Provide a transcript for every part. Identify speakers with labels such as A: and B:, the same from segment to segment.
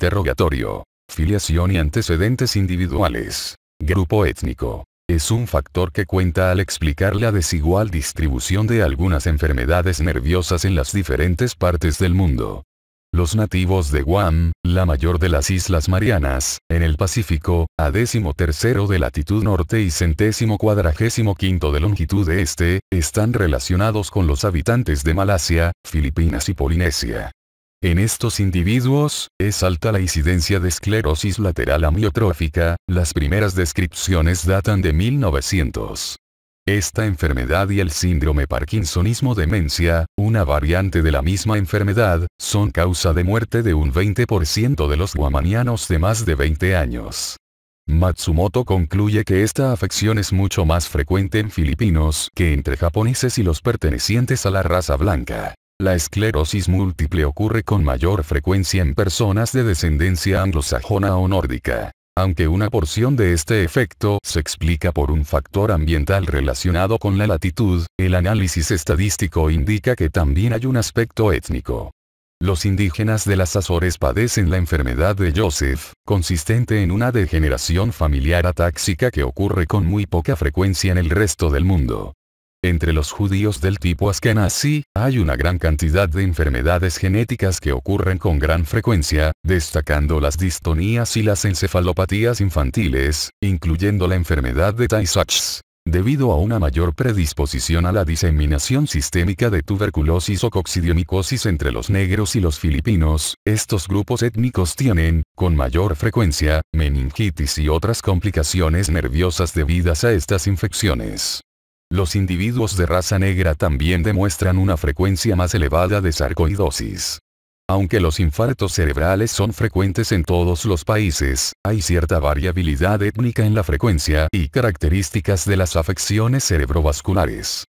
A: Interrogatorio. Filiación y antecedentes individuales. Grupo étnico. Es un factor que cuenta al explicar la desigual distribución de algunas enfermedades nerviosas en las diferentes partes del mundo. Los nativos de Guam, la mayor de las Islas Marianas, en el Pacífico, a 13° de latitud norte y 145° de longitud este, están relacionados con los habitantes de Malasia, Filipinas y Polinesia. En estos individuos, es alta la incidencia de esclerosis lateral amiotrófica, las primeras descripciones datan de 1900. Esta enfermedad y el síndrome Parkinsonismo-demencia, una variante de la misma enfermedad, son causa de muerte de un 20% de los guamanianos de más de 20 años. Matsumoto concluye que esta afección es mucho más frecuente en filipinos que entre japoneses y los pertenecientes a la raza blanca. La esclerosis múltiple ocurre con mayor frecuencia en personas de descendencia anglosajona o nórdica. Aunque una porción de este efecto se explica por un factor ambiental relacionado con la latitud, el análisis estadístico indica que también hay un aspecto étnico. Los indígenas de las Azores padecen la enfermedad de Joseph, consistente en una degeneración familiar atáxica que ocurre con muy poca frecuencia en el resto del mundo. Entre los judíos del tipo Askenazi, hay una gran cantidad de enfermedades genéticas que ocurren con gran frecuencia, destacando las distonías y las encefalopatías infantiles, incluyendo la enfermedad de Tay-Sachs. Debido a una mayor predisposición a la diseminación sistémica de tuberculosis o coccidiomicosis entre los negros y los filipinos, estos grupos étnicos tienen, con mayor frecuencia, meningitis y otras complicaciones nerviosas debidas a estas infecciones. Los individuos de raza negra también demuestran una frecuencia más elevada de sarcoidosis. Aunque los infartos cerebrales son frecuentes en todos los países, hay cierta variabilidad étnica en la frecuencia y características de las afecciones cerebrovasculares.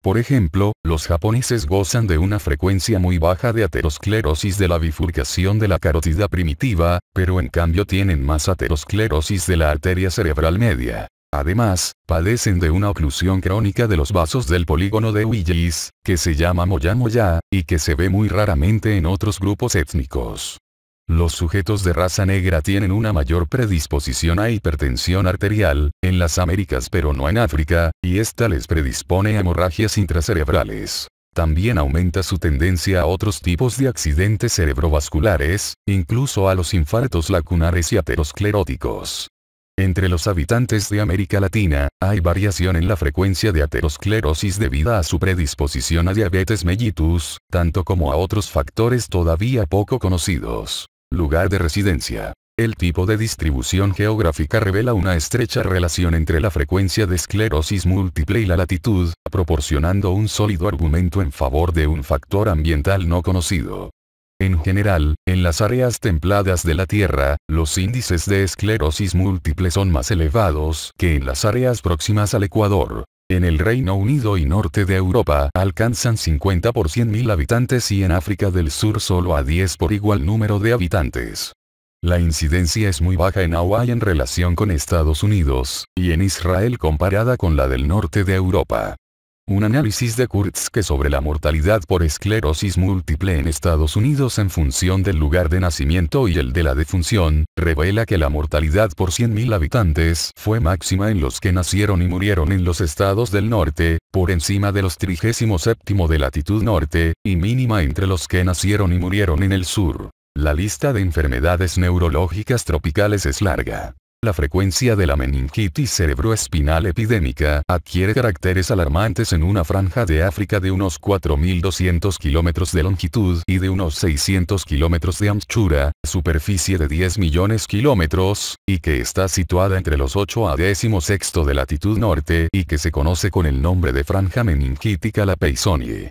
A: Por ejemplo, los japoneses gozan de una frecuencia muy baja de aterosclerosis de la bifurcación de la carótida primitiva, pero en cambio tienen más aterosclerosis de la arteria cerebral media. Además, padecen de una oclusión crónica de los vasos del polígono de Willis, que se llama moya-moya, y que se ve muy raramente en otros grupos étnicos. Los sujetos de raza negra tienen una mayor predisposición a hipertensión arterial, en las Américas pero no en África, y esta les predispone a hemorragias intracerebrales. También aumenta su tendencia a otros tipos de accidentes cerebrovasculares, incluso a los infartos lacunares y ateroscleróticos. Entre los habitantes de América Latina, hay variación en la frecuencia de aterosclerosis debida a su predisposición a diabetes mellitus, tanto como a otros factores todavía poco conocidos. Lugar de residencia. El tipo de distribución geográfica revela una estrecha relación entre la frecuencia de esclerosis múltiple y la latitud, proporcionando un sólido argumento en favor de un factor ambiental no conocido. En general, en las áreas templadas de la Tierra, los índices de esclerosis múltiple son más elevados que en las áreas próximas al Ecuador. En el Reino Unido y norte de Europa alcanzan 50 por 100.000 habitantes y en África del Sur solo a 10 por igual número de habitantes. La incidencia es muy baja en Hawái en relación con Estados Unidos, y en Israel comparada con la del norte de Europa. Un análisis de Kurzke sobre la mortalidad por esclerosis múltiple en Estados Unidos en función del lugar de nacimiento y el de la defunción, revela que la mortalidad por 100.000 habitantes fue máxima en los que nacieron y murieron en los estados del norte, por encima de los 37º de latitud norte, y mínima entre los que nacieron y murieron en el sur. La lista de enfermedades neurológicas tropicales es larga. La frecuencia de la meningitis cerebroespinal epidémica adquiere caracteres alarmantes en una franja de África de unos 4.200 kilómetros de longitud y de unos 600 kilómetros de anchura, superficie de 10 millones kilómetros, y que está situada entre los 8 a 16 de latitud norte y que se conoce con el nombre de franja meningítica Lapeysonie.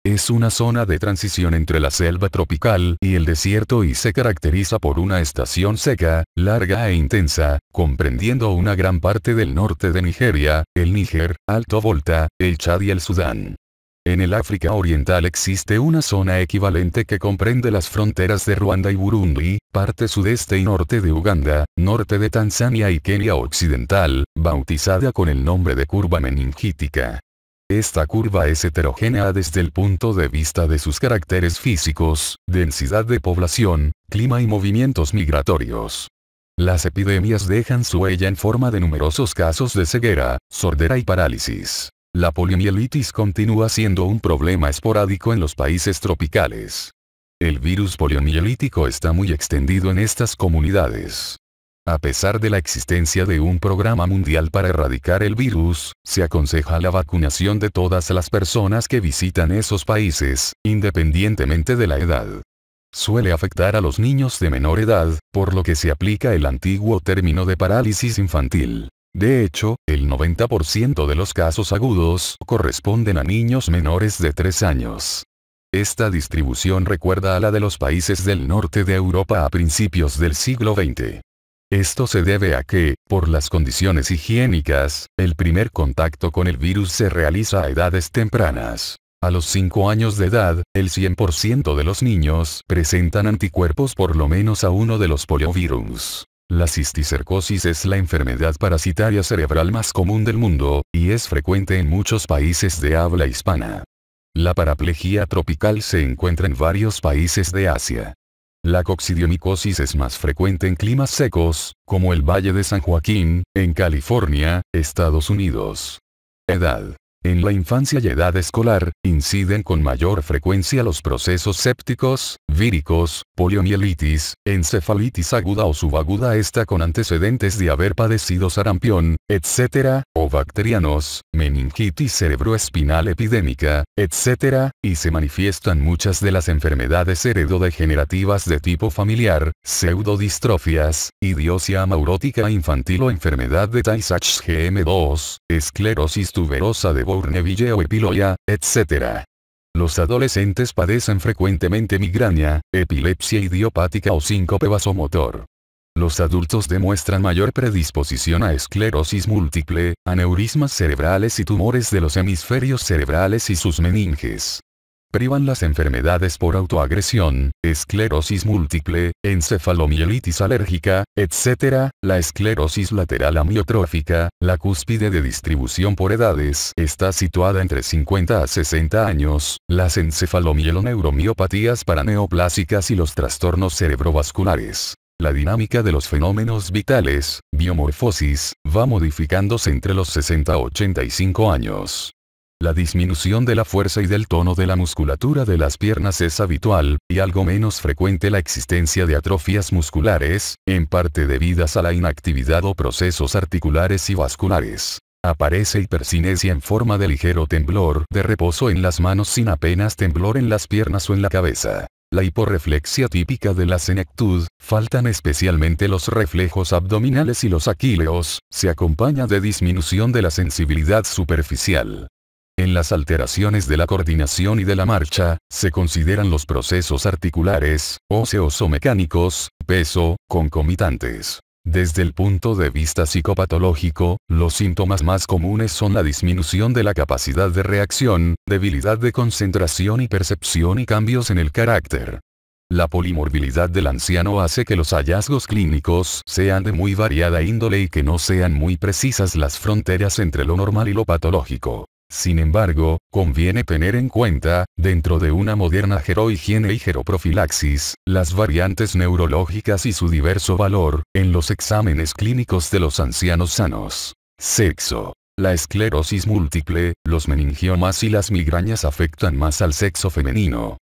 A: Es una zona de transición entre la selva tropical y el desierto y se caracteriza por una estación seca, larga e intensa, comprendiendo una gran parte del norte de Nigeria, el Níger, Alto Volta, el Chad y el Sudán. En el África Oriental existe una zona equivalente que comprende las fronteras de Ruanda y Burundi, parte sudeste y norte de Uganda, norte de Tanzania y Kenia occidental, bautizada con el nombre de curva meningítica. Esta curva es heterogénea desde el punto de vista de sus caracteres físicos, densidad de población, clima y movimientos migratorios. Las epidemias dejan su huella en forma de numerosos casos de ceguera, sordera y parálisis. La poliomielitis continúa siendo un problema esporádico en los países tropicales. El virus poliomielítico está muy extendido en estas comunidades. A pesar de la existencia de un programa mundial para erradicar el virus, se aconseja la vacunación de todas las personas que visitan esos países, independientemente de la edad. Suele afectar a los niños de menor edad, por lo que se aplica el antiguo término de parálisis infantil. De hecho, el 90% de los casos agudos corresponden a niños menores de 3 años. Esta distribución recuerda a la de los países del norte de Europa a principios del siglo XX. Esto se debe a que, por las condiciones higiénicas, el primer contacto con el virus se realiza a edades tempranas. A los 5 años de edad, el 100% de los niños presentan anticuerpos por lo menos a uno de los poliovirus. La cisticercosis es la enfermedad parasitaria cerebral más común del mundo, y es frecuente en muchos países de habla hispana. La paraplegia tropical se encuentra en varios países de Asia. La coccidiomicosis es más frecuente en climas secos, como el Valle de San Joaquín, en California, Estados Unidos. Edad. En la infancia y edad escolar, inciden con mayor frecuencia los procesos sépticos, víricos, poliomielitis, encefalitis aguda o subaguda esta con antecedentes de haber padecido sarampión, etc., o bacterianos, meningitis cerebroespinal epidémica, etc., y se manifiestan muchas de las enfermedades heredodegenerativas de tipo familiar, pseudodistrofias, idiosia amaurótica infantil o enfermedad de Tay-Sachs-GM2, esclerosis tuberosa de Bourneville o epiloia, etc. Los adolescentes padecen frecuentemente migraña, epilepsia idiopática o síncope vasomotor. Los adultos demuestran mayor predisposición a esclerosis múltiple, aneurismas cerebrales y tumores de los hemisferios cerebrales y sus meninges. Privan las enfermedades por autoagresión, esclerosis múltiple, encefalomielitis alérgica, etc., la esclerosis lateral amiotrófica, la cúspide de distribución por edades está situada entre 50 a 60 años, las encefalomieloneuромiopatías paraneoplásicas y los trastornos cerebrovasculares. La dinámica de los fenómenos vitales, biomorfosis, va modificándose entre los 60 a 85 años. La disminución de la fuerza y del tono de la musculatura de las piernas es habitual, y algo menos frecuente la existencia de atrofias musculares, en parte debidas a la inactividad o procesos articulares y vasculares. Aparece hipercinesia en forma de ligero temblor de reposo en las manos sin apenas temblor en las piernas o en la cabeza. La hiporreflexia típica de la senectud, faltan especialmente los reflejos abdominales y los aquíleos, se acompaña de disminución de la sensibilidad superficial. En las alteraciones de la coordinación y de la marcha, se consideran los procesos articulares, óseos o mecánicos, peso, concomitantes. Desde el punto de vista psicopatológico, los síntomas más comunes son la disminución de la capacidad de reacción, debilidad de concentración y percepción y cambios en el carácter. La polimorbilidad del anciano hace que los hallazgos clínicos sean de muy variada índole y que no sean muy precisas las fronteras entre lo normal y lo patológico. Sin embargo, conviene tener en cuenta, dentro de una moderna gerohigiene y geroprofilaxis, las variantes neurológicas y su diverso valor, en los exámenes clínicos de los ancianos sanos. Sexo. La esclerosis múltiple, los meningiomas y las migrañas afectan más al sexo femenino.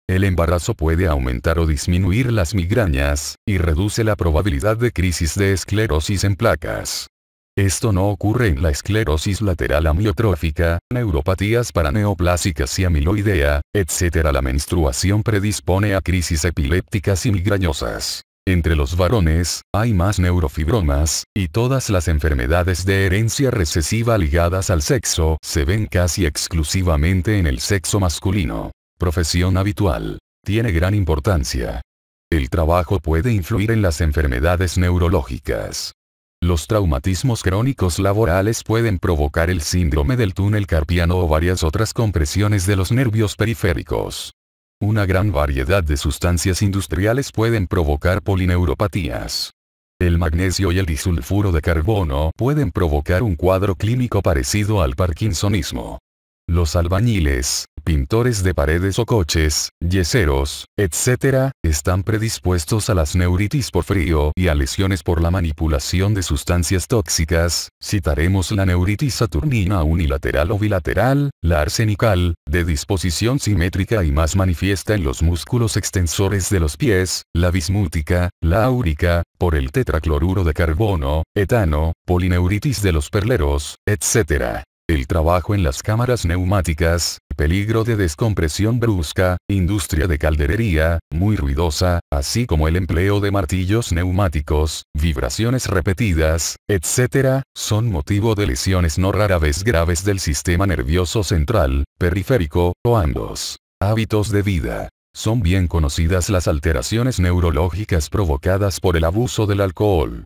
A: El embarazo puede aumentar o disminuir las migrañas, y reduce la probabilidad de crisis de esclerosis en placas. Esto no ocurre en la esclerosis lateral amiotrófica, neuropatías paraneoplásicas y amiloidea, etc. La menstruación predispone a crisis epilépticas y migrañosas. Entre los varones, hay más neurofibromas, y todas las enfermedades de herencia recesiva ligadas al sexo se ven casi exclusivamente en el sexo masculino. Profesión habitual. Tiene gran importancia. El trabajo puede influir en las enfermedades neurológicas. Los traumatismos crónicos laborales pueden provocar el síndrome del túnel carpiano o varias otras compresiones de los nervios periféricos. Una gran variedad de sustancias industriales pueden provocar polineuropatías. El magnesio y el disulfuro de carbono pueden provocar un cuadro clínico parecido al parkinsonismo. Los albañiles, pintores de paredes o coches, yeseros, etc., están predispuestos a las neuritis por frío y a lesiones por la manipulación de sustancias tóxicas. Citaremos la neuritis saturnina unilateral o bilateral, la arsenical, de disposición simétrica y más manifiesta en los músculos extensores de los pies, la bismútica, la áurica, por el tetracloruro de carbono, etano, polineuritis de los perleros, etc. El trabajo en las cámaras neumáticas, peligro de descompresión brusca, industria de calderería, muy ruidosa, así como el empleo de martillos neumáticos, vibraciones repetidas, etc., son motivo de lesiones no rara vez graves del sistema nervioso central, periférico, o ambos. Hábitos de vida. Son bien conocidas las alteraciones neurológicas provocadas por el abuso del alcohol.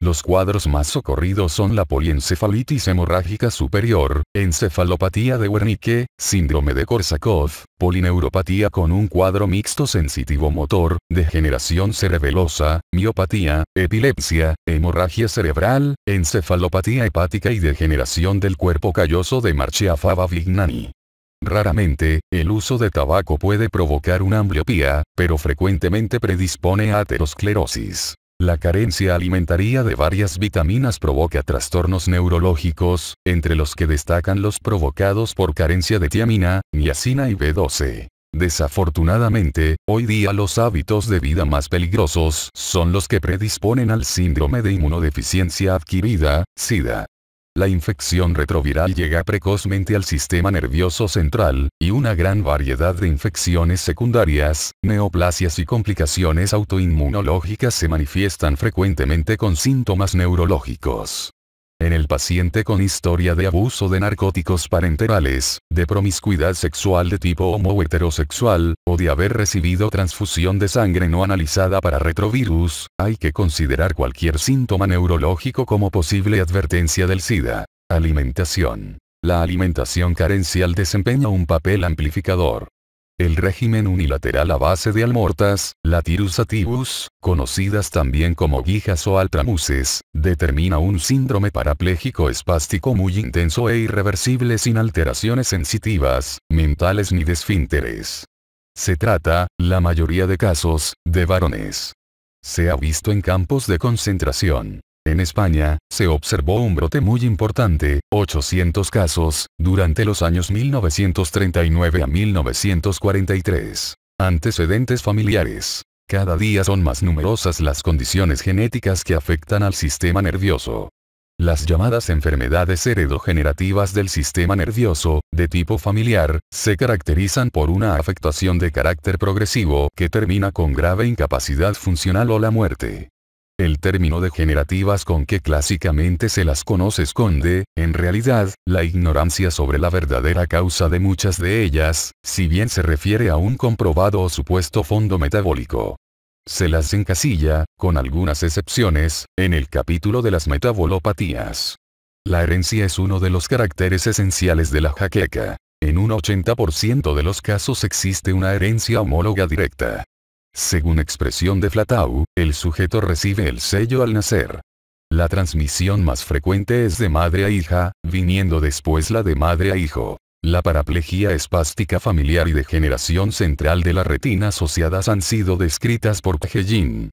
A: Los cuadros más socorridos son la poliencefalitis hemorrágica superior, encefalopatía de Wernicke, síndrome de Korsakoff, polineuropatía con un cuadro mixto sensitivo-motor, degeneración cerebelosa, miopatía, epilepsia, hemorragia cerebral, encefalopatía hepática y degeneración del cuerpo calloso de Marchia-Fava-Vignani. Raramente, el uso de tabaco puede provocar una ambliopía, pero frecuentemente predispone a aterosclerosis. La carencia alimentaria de varias vitaminas provoca trastornos neurológicos, entre los que destacan los provocados por carencia de tiamina, niacina y B12. Desafortunadamente, hoy día los hábitos de vida más peligrosos son los que predisponen al síndrome de inmunodeficiencia adquirida, SIDA. La infección retroviral llega precozmente al sistema nervioso central, y una gran variedad de infecciones secundarias, neoplasias y complicaciones autoinmunológicas se manifiestan frecuentemente con síntomas neurológicos. En el paciente con historia de abuso de narcóticos parenterales, de promiscuidad sexual de tipo homo-heterosexual, o de haber recibido transfusión de sangre no analizada para retrovirus, hay que considerar cualquier síntoma neurológico como posible advertencia del SIDA. Alimentación. La alimentación carencial desempeña un papel amplificador. El régimen unilateral a base de almortas, Lathyrus sativus, conocidas también como guijas o altramuces, determina un síndrome parapléjico espástico muy intenso e irreversible sin alteraciones sensitivas, mentales ni de esfínteres. Se trata, la mayoría de casos, de varones. Se ha visto en campos de concentración. En España, se observó un brote muy importante, 800 casos, durante los años 1939 a 1943. Antecedentes familiares. Cada día son más numerosas las condiciones genéticas que afectan al sistema nervioso. Las llamadas enfermedades heredogenerativas del sistema nervioso, de tipo familiar, se caracterizan por una afectación de carácter progresivo que termina con grave incapacidad funcional o la muerte. El término degenerativas con que clásicamente se las conoce esconde, en realidad, la ignorancia sobre la verdadera causa de muchas de ellas, si bien se refiere a un comprobado o supuesto fondo metabólico. Se las encasilla, con algunas excepciones, en el capítulo de las metabolopatías. La herencia es uno de los caracteres esenciales de la jaqueca. En un 80% de los casos existe una herencia homóloga directa. Según expresión de Flatau, el sujeto recibe el sello al nacer. La transmisión más frecuente es de madre a hija, viniendo después la de madre a hijo. La paraplegia espástica familiar y degeneración central de la retina asociadas han sido descritas por Pagellin.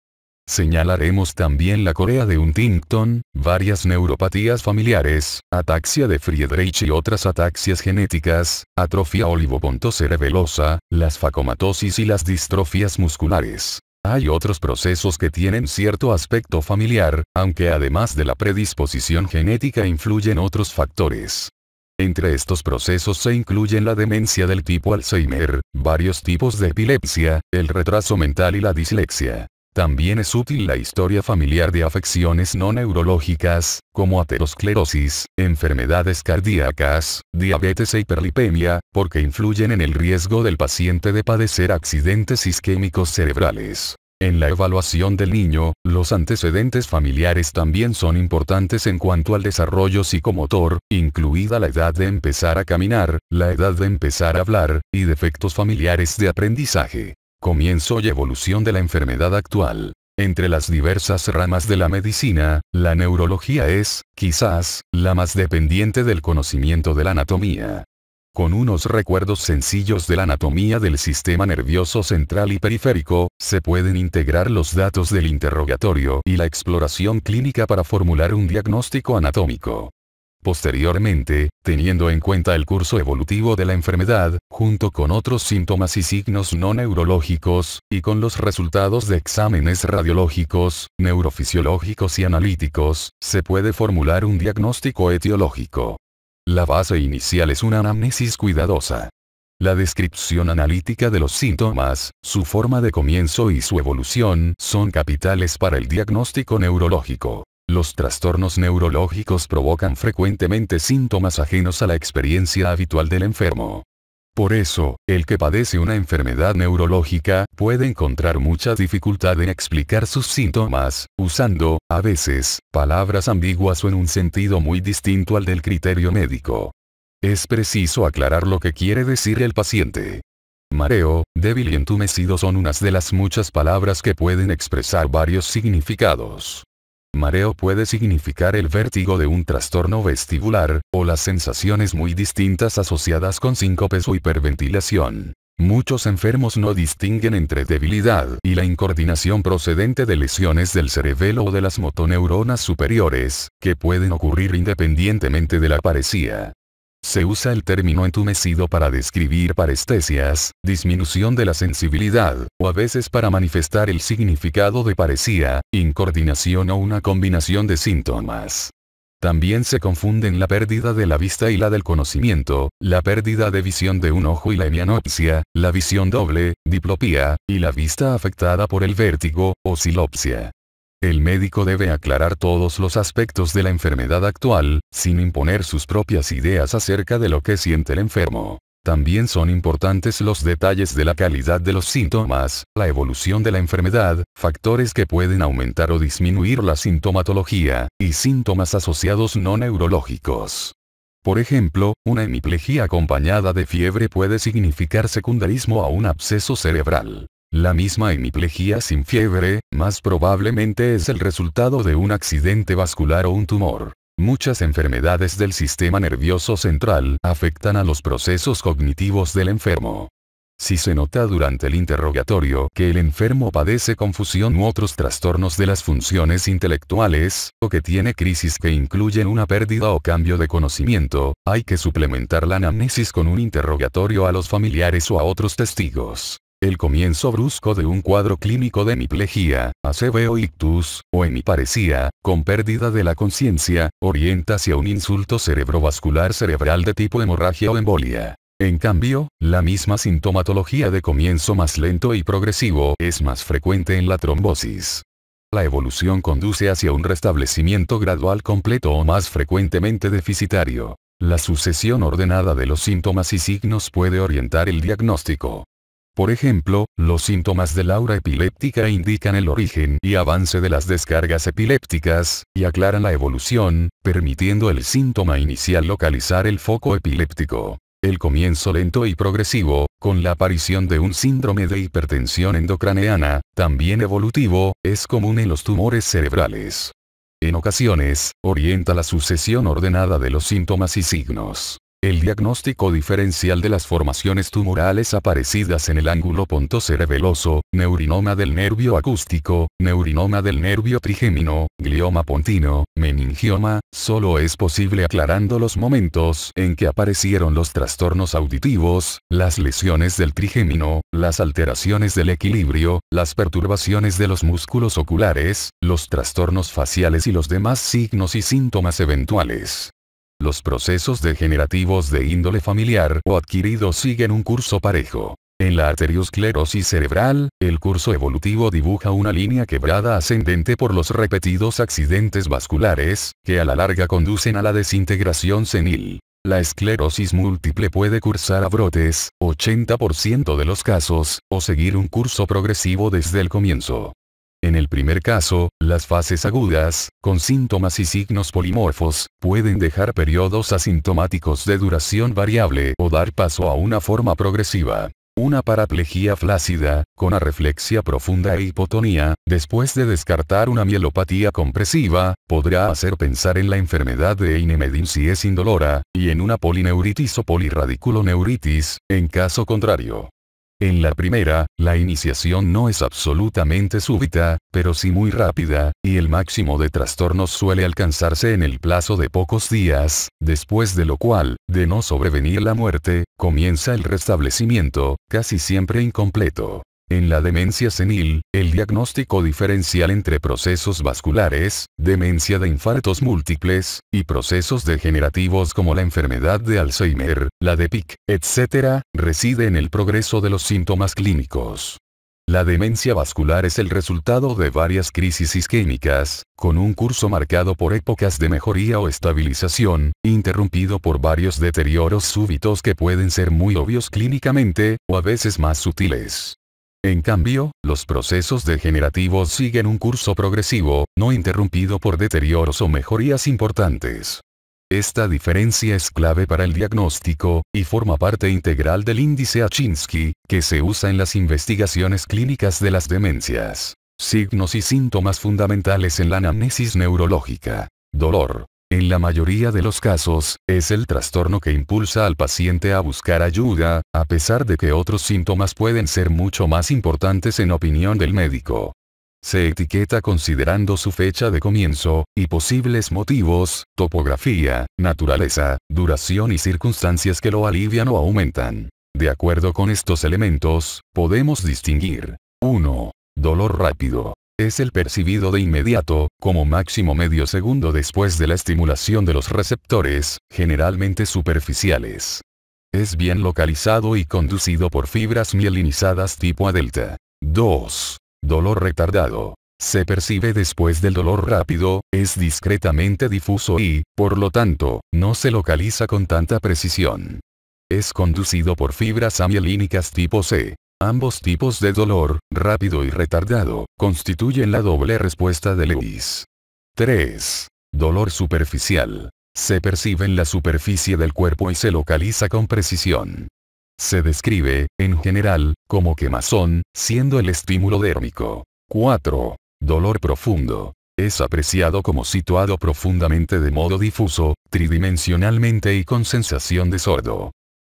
A: Señalaremos también la corea de Huntington, varias neuropatías familiares, ataxia de Friedreich y otras ataxias genéticas, atrofia olivopontocerebelosa, las facomatosis y las distrofias musculares. Hay otros procesos que tienen cierto aspecto familiar, aunque además de la predisposición genética influyen otros factores. Entre estos procesos se incluyen la demencia del tipo Alzheimer, varios tipos de epilepsia, el retraso mental y la dislexia. También es útil la historia familiar de afecciones no neurológicas, como aterosclerosis, enfermedades cardíacas, diabetes e hiperlipemia, porque influyen en el riesgo del paciente de padecer accidentes isquémicos cerebrales. En la evaluación del niño, los antecedentes familiares también son importantes en cuanto al desarrollo psicomotor, incluida la edad de empezar a caminar, la edad de empezar a hablar, y defectos familiares de aprendizaje. Comienzo y evolución de la enfermedad actual. Entre las diversas ramas de la medicina, la neurología es, quizás, la más dependiente del conocimiento de la anatomía. Con unos recuerdos sencillos de la anatomía del sistema nervioso central y periférico, se pueden integrar los datos del interrogatorio y la exploración clínica para formular un diagnóstico anatómico. Posteriormente, teniendo en cuenta el curso evolutivo de la enfermedad, junto con otros síntomas y signos no neurológicos, y con los resultados de exámenes radiológicos, neurofisiológicos y analíticos, se puede formular un diagnóstico etiológico. La base inicial es una anamnesis cuidadosa. La descripción analítica de los síntomas, su forma de comienzo y su evolución son capitales para el diagnóstico neurológico. Los trastornos neurológicos provocan frecuentemente síntomas ajenos a la experiencia habitual del enfermo. Por eso, el que padece una enfermedad neurológica puede encontrar mucha dificultad en explicar sus síntomas, usando, a veces, palabras ambiguas o en un sentido muy distinto al del criterio médico. Es preciso aclarar lo que quiere decir el paciente. Mareo, débil y entumecido son unas de las muchas palabras que pueden expresar varios significados. Mareo puede significar el vértigo de un trastorno vestibular, o las sensaciones muy distintas asociadas con síncopes o hiperventilación. Muchos enfermos no distinguen entre debilidad y la incoordinación procedente de lesiones del cerebelo o de las motoneuronas superiores, que pueden ocurrir independientemente de la paresía. Se usa el término entumecido para describir parestesias, disminución de la sensibilidad, o a veces para manifestar el significado de paresía, incoordinación o una combinación de síntomas. También se confunden la pérdida de la vista y la del conocimiento, la pérdida de visión de un ojo y la hemianopsia, la visión doble, diplopía, y la vista afectada por el vértigo, o silopsia. El médico debe aclarar todos los aspectos de la enfermedad actual, sin imponer sus propias ideas acerca de lo que siente el enfermo. También son importantes los detalles de la calidad de los síntomas, la evolución de la enfermedad, factores que pueden aumentar o disminuir la sintomatología, y síntomas asociados no neurológicos. Por ejemplo, una hemiplegia acompañada de fiebre puede significar secundarismo a un absceso cerebral. La misma hemiplegia sin fiebre, más probablemente es el resultado de un accidente vascular o un tumor. Muchas enfermedades del sistema nervioso central afectan a los procesos cognitivos del enfermo. Si se nota durante el interrogatorio que el enfermo padece confusión u otros trastornos de las funciones intelectuales, o que tiene crisis que incluyen una pérdida o cambio de conocimiento, hay que suplementar la anamnesis con un interrogatorio a los familiares o a otros testigos. El comienzo brusco de un cuadro clínico de hemiplegia, ACV o ictus, o hemiparesía, con pérdida de la conciencia, orienta hacia un insulto cerebrovascular cerebral de tipo hemorragia o embolia. En cambio, la misma sintomatología de comienzo más lento y progresivo es más frecuente en la trombosis. La evolución conduce hacia un restablecimiento gradual completo o más frecuentemente deficitario. La sucesión ordenada de los síntomas y signos puede orientar el diagnóstico. Por ejemplo, los síntomas del aura epiléptica indican el origen y avance de las descargas epilépticas, y aclaran la evolución, permitiendo el síntoma inicial localizar el foco epiléptico. El comienzo lento y progresivo, con la aparición de un síndrome de hipertensión endocraneana, también evolutivo, es común en los tumores cerebrales. En ocasiones, orienta la sucesión ordenada de los síntomas y signos. El diagnóstico diferencial de las formaciones tumorales aparecidas en el ángulo pontocerebeloso, neurinoma del nervio acústico, neurinoma del nervio trigémino, glioma pontino, meningioma, solo es posible aclarando los momentos en que aparecieron los trastornos auditivos, las lesiones del trigémino, las alteraciones del equilibrio, las perturbaciones de los músculos oculares, los trastornos faciales y los demás signos y síntomas eventuales. Los procesos degenerativos de índole familiar o adquirido siguen un curso parejo. En la arteriosclerosis cerebral, el curso evolutivo dibuja una línea quebrada ascendente por los repetidos accidentes vasculares, que a la larga conducen a la desintegración senil. La esclerosis múltiple puede cursar a brotes, 80% de los casos, o seguir un curso progresivo desde el comienzo. En el primer caso, las fases agudas, con síntomas y signos polimorfos, pueden dejar periodos asintomáticos de duración variable o dar paso a una forma progresiva. Una paraplegia flácida, con areflexia profunda e hipotonía, después de descartar una mielopatía compresiva, podrá hacer pensar en la enfermedad de Eine-Maddien si es indolora, y en una polineuritis o poliradiculoneuritis, en caso contrario. En la primera, la iniciación no es absolutamente súbita, pero sí muy rápida, y el máximo de trastornos suele alcanzarse en el plazo de pocos días, después de lo cual, de no sobrevenir la muerte, comienza el restablecimiento, casi siempre incompleto. En la demencia senil, el diagnóstico diferencial entre procesos vasculares, demencia de infartos múltiples, y procesos degenerativos como la enfermedad de Alzheimer, la de Pick, etc., reside en el progreso de los síntomas clínicos. La demencia vascular es el resultado de varias crisis isquémicas, con un curso marcado por épocas de mejoría o estabilización, interrumpido por varios deterioros súbitos que pueden ser muy obvios clínicamente, o a veces más sutiles. En cambio, los procesos degenerativos siguen un curso progresivo, no interrumpido por deterioros o mejorías importantes. Esta diferencia es clave para el diagnóstico, y forma parte integral del índice Achinsky, que se usa en las investigaciones clínicas de las demencias. Signos y síntomas fundamentales en la anamnesis neurológica. Dolor. En la mayoría de los casos, es el trastorno que impulsa al paciente a buscar ayuda, a pesar de que otros síntomas pueden ser mucho más importantes en opinión del médico. Se etiqueta considerando su fecha de comienzo, y posibles motivos, topografía, naturaleza, duración y circunstancias que lo alivian o aumentan. De acuerdo con estos elementos, podemos distinguir. 1. Dolor rápido. Es el percibido de inmediato, como máximo medio segundo después de la estimulación de los receptores, generalmente superficiales. Es bien localizado y conducido por fibras mielinizadas tipo A delta. 2. Dolor retardado. Se percibe después del dolor rápido, es discretamente difuso y, por lo tanto, no se localiza con tanta precisión. Es conducido por fibras amielínicas tipo C. Ambos tipos de dolor, rápido y retardado, constituyen la doble respuesta de Lewis. 3. Dolor superficial. Se percibe en la superficie del cuerpo y se localiza con precisión. Se describe, en general, como quemazón, siendo el estímulo dérmico. 4. Dolor profundo. Es apreciado como situado profundamente de modo difuso, tridimensionalmente y con sensación de sordo.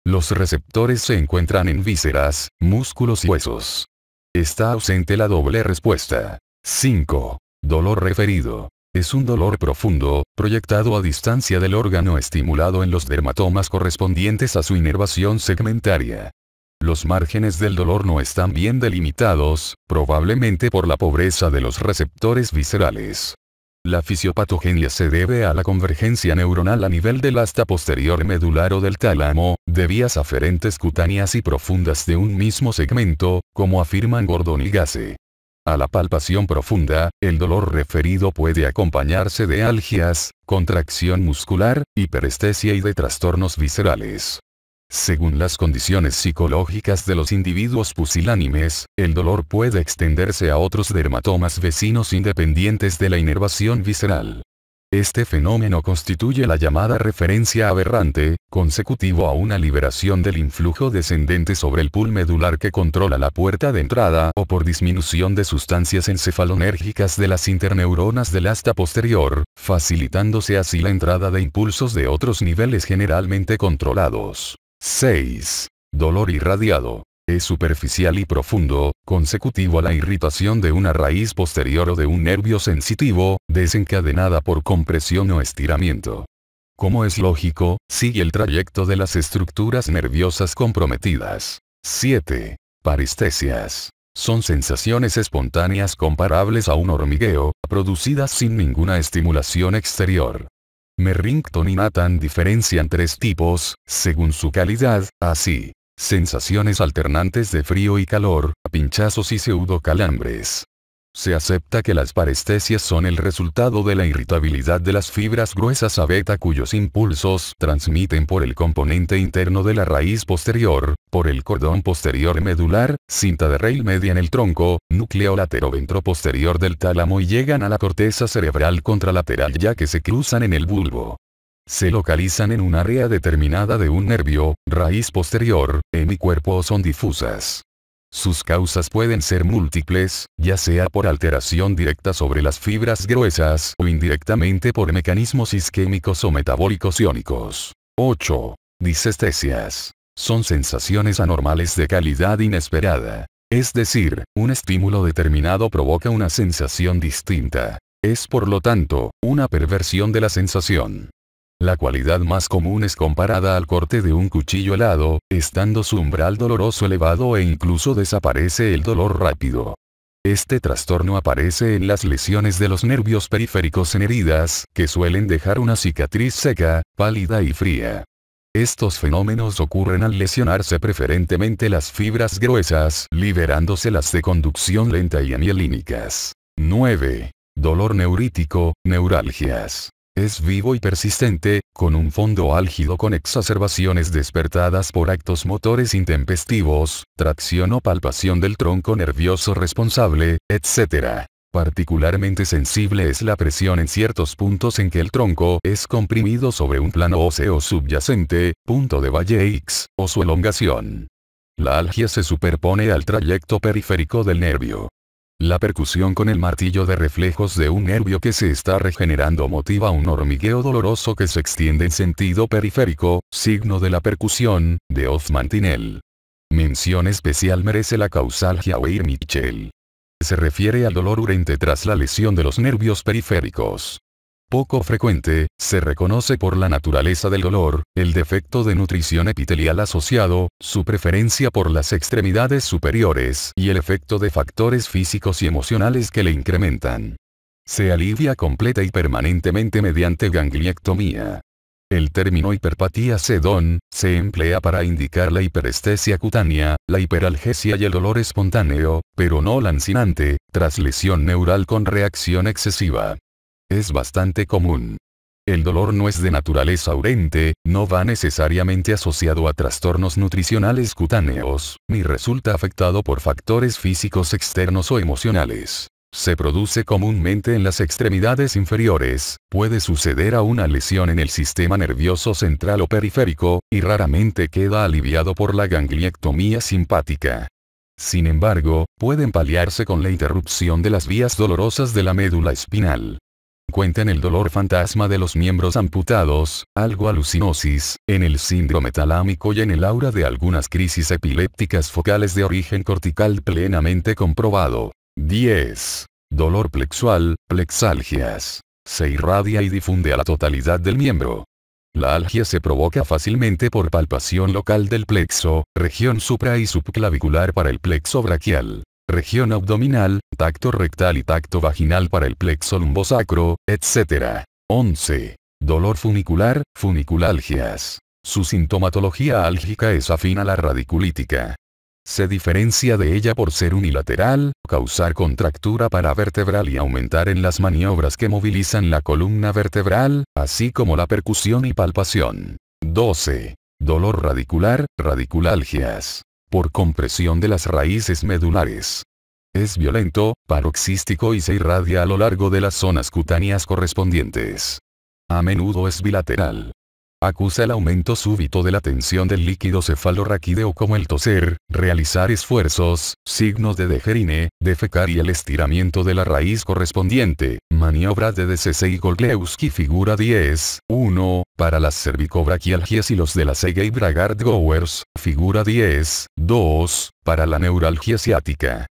A: Los receptores se encuentran en vísceras, músculos y huesos. Está ausente la doble respuesta. 5. Dolor referido. Es un dolor profundo, proyectado a distancia del órgano estimulado en los dermatomas correspondientes a su inervación segmentaria. Los márgenes del dolor no están bien delimitados, probablemente por la pobreza de los receptores viscerales. La fisiopatogenia se debe a la convergencia neuronal a nivel del asta posterior medular o del tálamo, de vías aferentes cutáneas y profundas de un mismo segmento, como afirman Gordon y Gasse. A la palpación profunda, el dolor referido puede acompañarse de algias, contracción muscular, hiperestesia y de trastornos viscerales. Según las condiciones psicológicas de los individuos pusilánimes, el dolor puede extenderse a otros dermatomas vecinos independientes de la inervación visceral. Este fenómeno constituye la llamada referencia aberrante, consecutivo a una liberación del influjo descendente sobre el pool medular que controla la puerta de entrada o por disminución de sustancias encefalonérgicas de las interneuronas del asta posterior, facilitándose así la entrada de impulsos de otros niveles generalmente controlados. 6. Dolor irradiado. Es superficial y profundo, consecutivo a la irritación de una raíz posterior o de un nervio sensitivo, desencadenada por compresión o estiramiento. Como es lógico, sigue el trayecto de las estructuras nerviosas comprometidas. 7. Parestesias. Son sensaciones espontáneas comparables a un hormigueo, producidas sin ninguna estimulación exterior. Merrington y Nathan diferencian tres tipos, según su calidad, así. Sensaciones alternantes de frío y calor, pinchazos y pseudocalambres. Se acepta que las parestesias son el resultado de la irritabilidad de las fibras gruesas A beta cuyos impulsos transmiten por el componente interno de la raíz posterior, por el cordón posterior medular, cinta de Reil media en el tronco, núcleo lateroventroposterior del tálamo y llegan a la corteza cerebral contralateral ya que se cruzan en el bulbo. Se localizan en un área determinada de un nervio, raíz posterior, en mi cuerpo o son difusas. Sus causas pueden ser múltiples, ya sea por alteración directa sobre las fibras gruesas o indirectamente por mecanismos isquémicos o metabólicos iónicos. 8. Disestesias. Son sensaciones anormales de calidad inesperada. Es decir, un estímulo determinado provoca una sensación distinta. Es por lo tanto, una perversión de la sensación. La cualidad más común es comparada al corte de un cuchillo helado, estando su umbral doloroso elevado e incluso desaparece el dolor rápido. Este trastorno aparece en las lesiones de los nervios periféricos en heridas, que suelen dejar una cicatriz seca, pálida y fría. Estos fenómenos ocurren al lesionarse preferentemente las fibras gruesas, liberándose las de conducción lenta y amielínicas. 9. Dolor neurítico, neuralgias. Es vivo y persistente, con un fondo álgido con exacerbaciones despertadas por actos motores intempestivos, tracción o palpación del tronco nervioso responsable, etc. Particularmente sensible es la presión en ciertos puntos en que el tronco es comprimido sobre un plano óseo subyacente, punto de Valle X, o su elongación. La algia se superpone al trayecto periférico del nervio. La percusión con el martillo de reflejos de un nervio que se está regenerando motiva un hormigueo doloroso que se extiende en sentido periférico, signo de la percusión, de Hoffmann-Tinel. Mención especial merece la causalgia Weir-Mitchell. Se refiere al dolor urente tras la lesión de los nervios periféricos. Poco frecuente, se reconoce por la naturaleza del dolor, el defecto de nutrición epitelial asociado, su preferencia por las extremidades superiores y el efecto de factores físicos y emocionales que le incrementan. Se alivia completa y permanentemente mediante gangliectomía. El término hiperpatía sedón, se emplea para indicar la hiperestesia cutánea, la hiperalgesia y el dolor espontáneo, pero no lancinante, tras lesión neural con reacción excesiva. Es bastante común. El dolor no es de naturaleza urente, no va necesariamente asociado a trastornos nutricionales cutáneos, ni resulta afectado por factores físicos externos o emocionales. Se produce comúnmente en las extremidades inferiores, puede suceder a una lesión en el sistema nervioso central o periférico, y raramente queda aliviado por la gangliectomía simpática. Sin embargo, pueden paliarse con la interrupción de las vías dolorosas de la médula espinal. Cuenta en el dolor fantasma de los miembros amputados, algo alucinosis, en el síndrome talámico y en el aura de algunas crisis epilépticas focales de origen cortical plenamente comprobado. 10. Dolor plexual, plexalgias. Se irradia y difunde a la totalidad del miembro. La algia se provoca fácilmente por palpación local del plexo, región supra y subclavicular para el plexo braquial. Región abdominal, tacto rectal y tacto vaginal para el plexo lumbosacro, etc. 11. Dolor funicular, funiculalgias. Su sintomatología álgica es afín a la radiculítica. Se diferencia de ella por ser unilateral, causar contractura paravertebral y aumentar en las maniobras que movilizan la columna vertebral, así como la percusión y palpación. 12. Dolor radicular, radiculalgias. Por compresión de las raíces medulares. Es violento, paroxístico y se irradia a lo largo de las zonas cutáneas correspondientes. A menudo es bilateral. Acusa el aumento súbito de la tensión del líquido cefalorraquídeo como el toser, realizar esfuerzos, signos de degerine, defecar y el estiramiento de la raíz correspondiente, maniobra de Desesey-Golglewski figura 10, 1, para las cervicobraquialgias y los de la Segey-Bragard-Gowers, figura 10, 2, para la neuralgia ciática.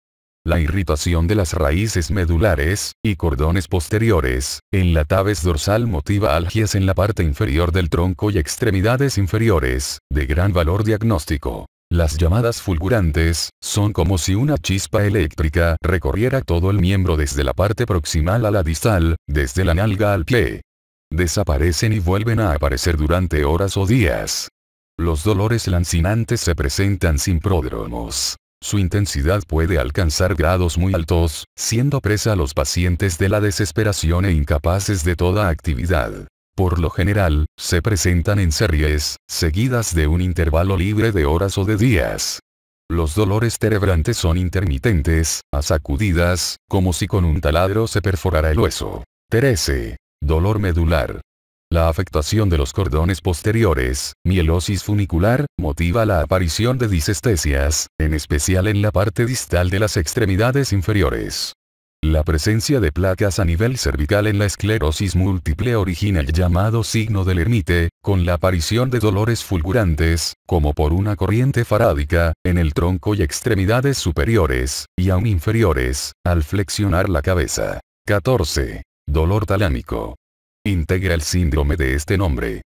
A: La irritación de las raíces medulares, y cordones posteriores, en la tabes dorsal motiva algias en la parte inferior del tronco y extremidades inferiores, de gran valor diagnóstico. Las llamadas fulgurantes, son como si una chispa eléctrica recorriera todo el miembro desde la parte proximal a la distal, desde la nalga al pie. Desaparecen y vuelven a aparecer durante horas o días. Los dolores lancinantes se presentan sin pródromos. Su intensidad puede alcanzar grados muy altos, siendo presa a los pacientes de la desesperación e incapaces de toda actividad. Por lo general, se presentan en series, seguidas de un intervalo libre de horas o de días. Los dolores cerebrantes son intermitentes, a sacudidas, como si con un taladro se perforara el hueso. 13. Dolor medular. La afectación de los cordones posteriores, mielosis funicular, motiva la aparición de disestesias, en especial en la parte distal de las extremidades inferiores. La presencia de placas a nivel cervical en la esclerosis múltiple origina el llamado signo del ermite, con la aparición de dolores fulgurantes, como por una corriente farádica, en el tronco y extremidades superiores, y aún inferiores, al flexionar la cabeza. 14. Dolor talámico. Integra el síndrome de este nombre.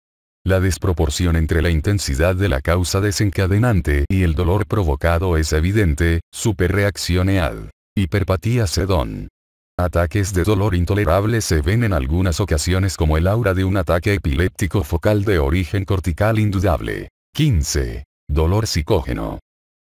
A: La desproporción entre la intensidad de la causa desencadenante y el dolor provocado es evidente, superreacción EAD. Hiperpatía sedón. Ataques de dolor intolerable se ven en algunas ocasiones como el aura de un ataque epiléptico focal de origen cortical indudable. 15. Dolor psicógeno.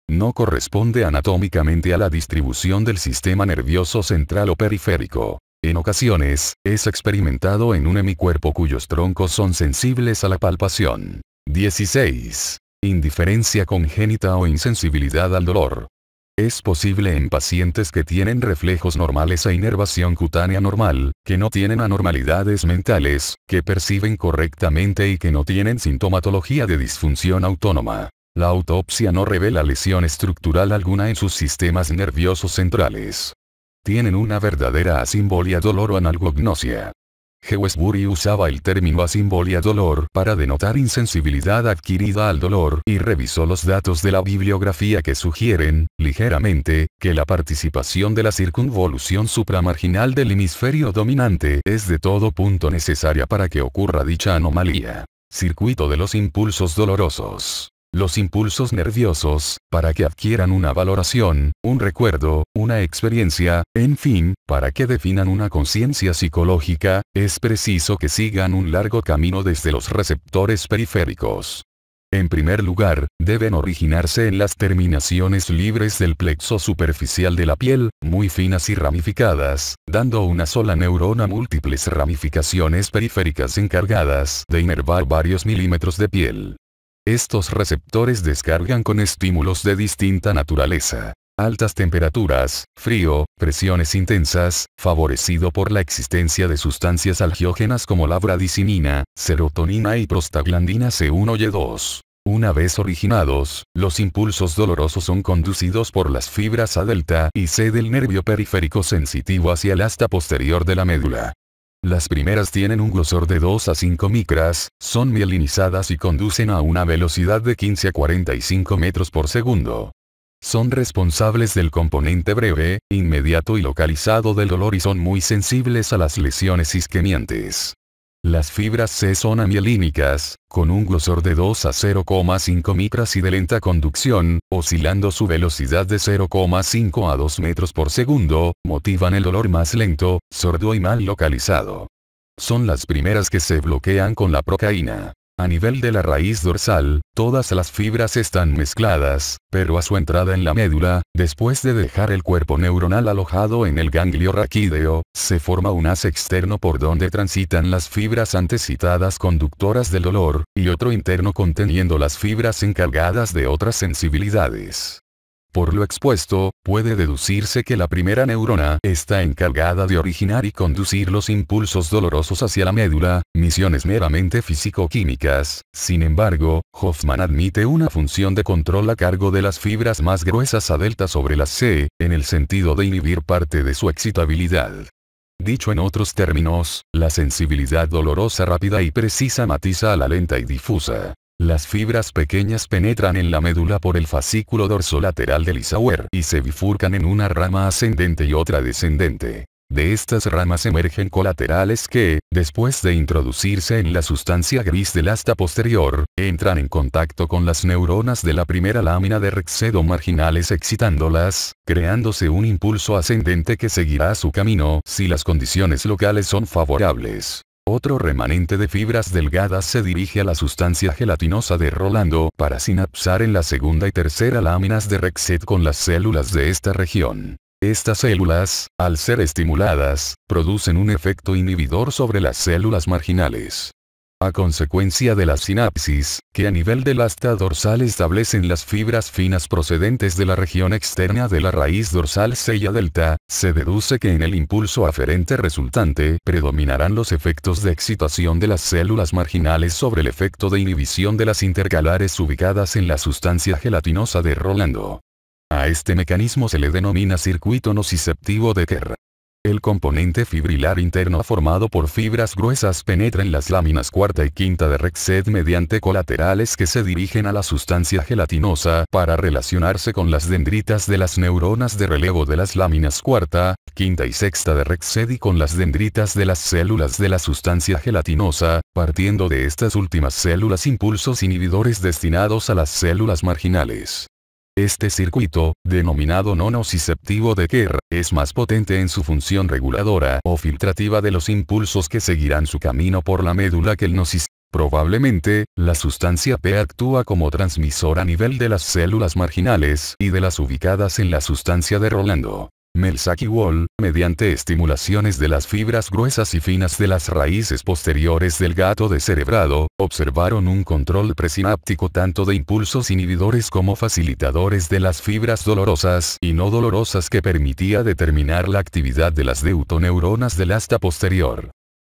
A: No corresponde anatómicamente a la distribución del sistema nervioso central o periférico. En ocasiones, es experimentado en un hemicuerpo cuyos troncos son sensibles a la palpación. 16. Indiferencia congénita o insensibilidad al dolor. Es posible en pacientes que tienen reflejos normales e inervación cutánea normal, que no tienen anormalidades mentales, que perciben correctamente y que no tienen sintomatología de disfunción autónoma. La autopsia no revela lesión estructural alguna en sus sistemas nerviosos centrales. Tienen una verdadera asimbolia dolor o analgognosia. Westbury usaba el término asimbolia dolor para denotar insensibilidad adquirida al dolor y revisó los datos de la bibliografía que sugieren, ligeramente, que la participación de la circunvolución supramarginal del hemisferio dominante es de todo punto necesaria para que ocurra dicha anomalía. Circuito de los impulsos dolorosos. Los impulsos nerviosos, para que adquieran una valoración, un recuerdo, una experiencia, en fin, para que definan una conciencia psicológica, es preciso que sigan un largo camino desde los receptores periféricos. En primer lugar, deben originarse en las terminaciones libres del plexo superficial de la piel, muy finas y ramificadas, dando una sola neurona múltiples ramificaciones periféricas encargadas de inervar varios milímetros de piel. Estos receptores descargan con estímulos de distinta naturaleza. Altas temperaturas, frío, presiones intensas, favorecido por la existencia de sustancias algiógenas como la bradicinina, serotonina y prostaglandina C1 y 2. Una vez originados, los impulsos dolorosos son conducidos por las fibras A delta y C del nervio periférico sensitivo hacia el asta posterior de la médula. Las primeras tienen un grosor de 2 a 5 micras, son mielinizadas y conducen a una velocidad de 15 a 45 metros por segundo. Son responsables del componente breve, inmediato y localizado del dolor y son muy sensibles a las lesiones isquemiantes. Las fibras C son amielínicas, con un grosor de 2 a 0,5 micras y de lenta conducción, oscilando su velocidad de 0,5 a 2 metros por segundo, motivan el dolor más lento, sordo y mal localizado. Son las primeras que se bloquean con la procaína. A nivel de la raíz dorsal, todas las fibras están mezcladas, pero a su entrada en la médula, después de dejar el cuerpo neuronal alojado en el ganglio raquídeo, se forma un haz externo por donde transitan las fibras antes citadas conductoras del dolor, y otro interno conteniendo las fibras encargadas de otras sensibilidades. Por lo expuesto, puede deducirse que la primera neurona está encargada de originar y conducir los impulsos dolorosos hacia la médula, misiones meramente físico-químicas. Sin embargo, Hoffman admite una función de control a cargo de las fibras más gruesas A delta sobre las C, en el sentido de inhibir parte de su excitabilidad. Dicho en otros términos, la sensibilidad dolorosa rápida y precisa matiza a la lenta y difusa. Las fibras pequeñas penetran en la médula por el fascículo dorsolateral del Isauer y se bifurcan en una rama ascendente y otra descendente. De estas ramas emergen colaterales que, después de introducirse en la sustancia gris del asta posterior, entran en contacto con las neuronas de la primera lámina de Rexedo marginales excitándolas, creándose un impulso ascendente que seguirá su camino si las condiciones locales son favorables. Otro remanente de fibras delgadas se dirige a la sustancia gelatinosa de Rolando para sinapsar en la segunda y tercera láminas de Rexet con las células de esta región. Estas células, al ser estimuladas, producen un efecto inhibidor sobre las células marginales. A consecuencia de la sinapsis, que a nivel del asta dorsal establecen las fibras finas procedentes de la región externa de la raíz dorsal sella delta, se deduce que en el impulso aferente resultante predominarán los efectos de excitación de las células marginales sobre el efecto de inhibición de las intercalares ubicadas en la sustancia gelatinosa de Rolando. A este mecanismo se le denomina circuito nociceptivo de Kerr. El componente fibrilar interno formado por fibras gruesas penetra en las láminas cuarta y quinta de Rexed mediante colaterales que se dirigen a la sustancia gelatinosa para relacionarse con las dendritas de las neuronas de relevo de las láminas cuarta, quinta y sexta de Rexed y con las dendritas de las células de la sustancia gelatinosa, partiendo de estas últimas células impulsos inhibidores destinados a las células marginales. Este circuito, denominado no nociceptivo de Kerr, es más potente en su función reguladora o filtrativa de los impulsos que seguirán su camino por la médula que el nociceptivo. Probablemente, la sustancia P actúa como transmisor a nivel de las células marginales y de las ubicadas en la sustancia de Rolando. Melzack y Wall, mediante estimulaciones de las fibras gruesas y finas de las raíces posteriores del gato descerebrado, observaron un control presináptico tanto de impulsos inhibidores como facilitadores de las fibras dolorosas y no dolorosas que permitía determinar la actividad de las deutoneuronas del asta posterior.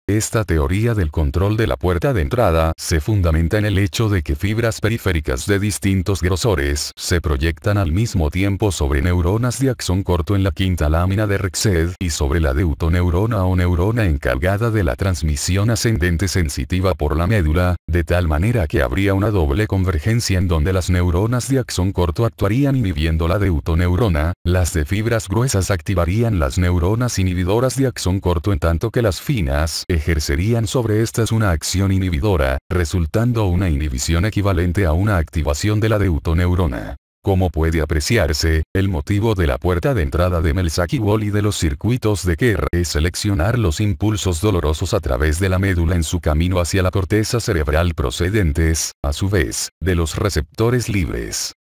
A: Esta teoría del control de la puerta de entrada se fundamenta en el hecho de que fibras periféricas de distintos grosores se proyectan al mismo tiempo sobre neuronas de axón corto en la quinta lámina de Rexed y sobre la deutoneurona o neurona encargada de la transmisión ascendente sensitiva por la médula, de tal manera que habría una doble convergencia en donde las neuronas de axón corto actuarían inhibiendo la deutoneurona, las de fibras gruesas activarían las neuronas inhibidoras de axón corto en tanto que las finas ejercerían sobre estas una acción inhibidora, resultando una inhibición equivalente a una activación de la deutoneurona. Como puede apreciarse, el motivo de la puerta de entrada de Melzack y Wall y de los circuitos de Kerr es seleccionar los impulsos dolorosos a través de la médula en su camino hacia la corteza cerebral procedentes, a su vez, de los receptores libres.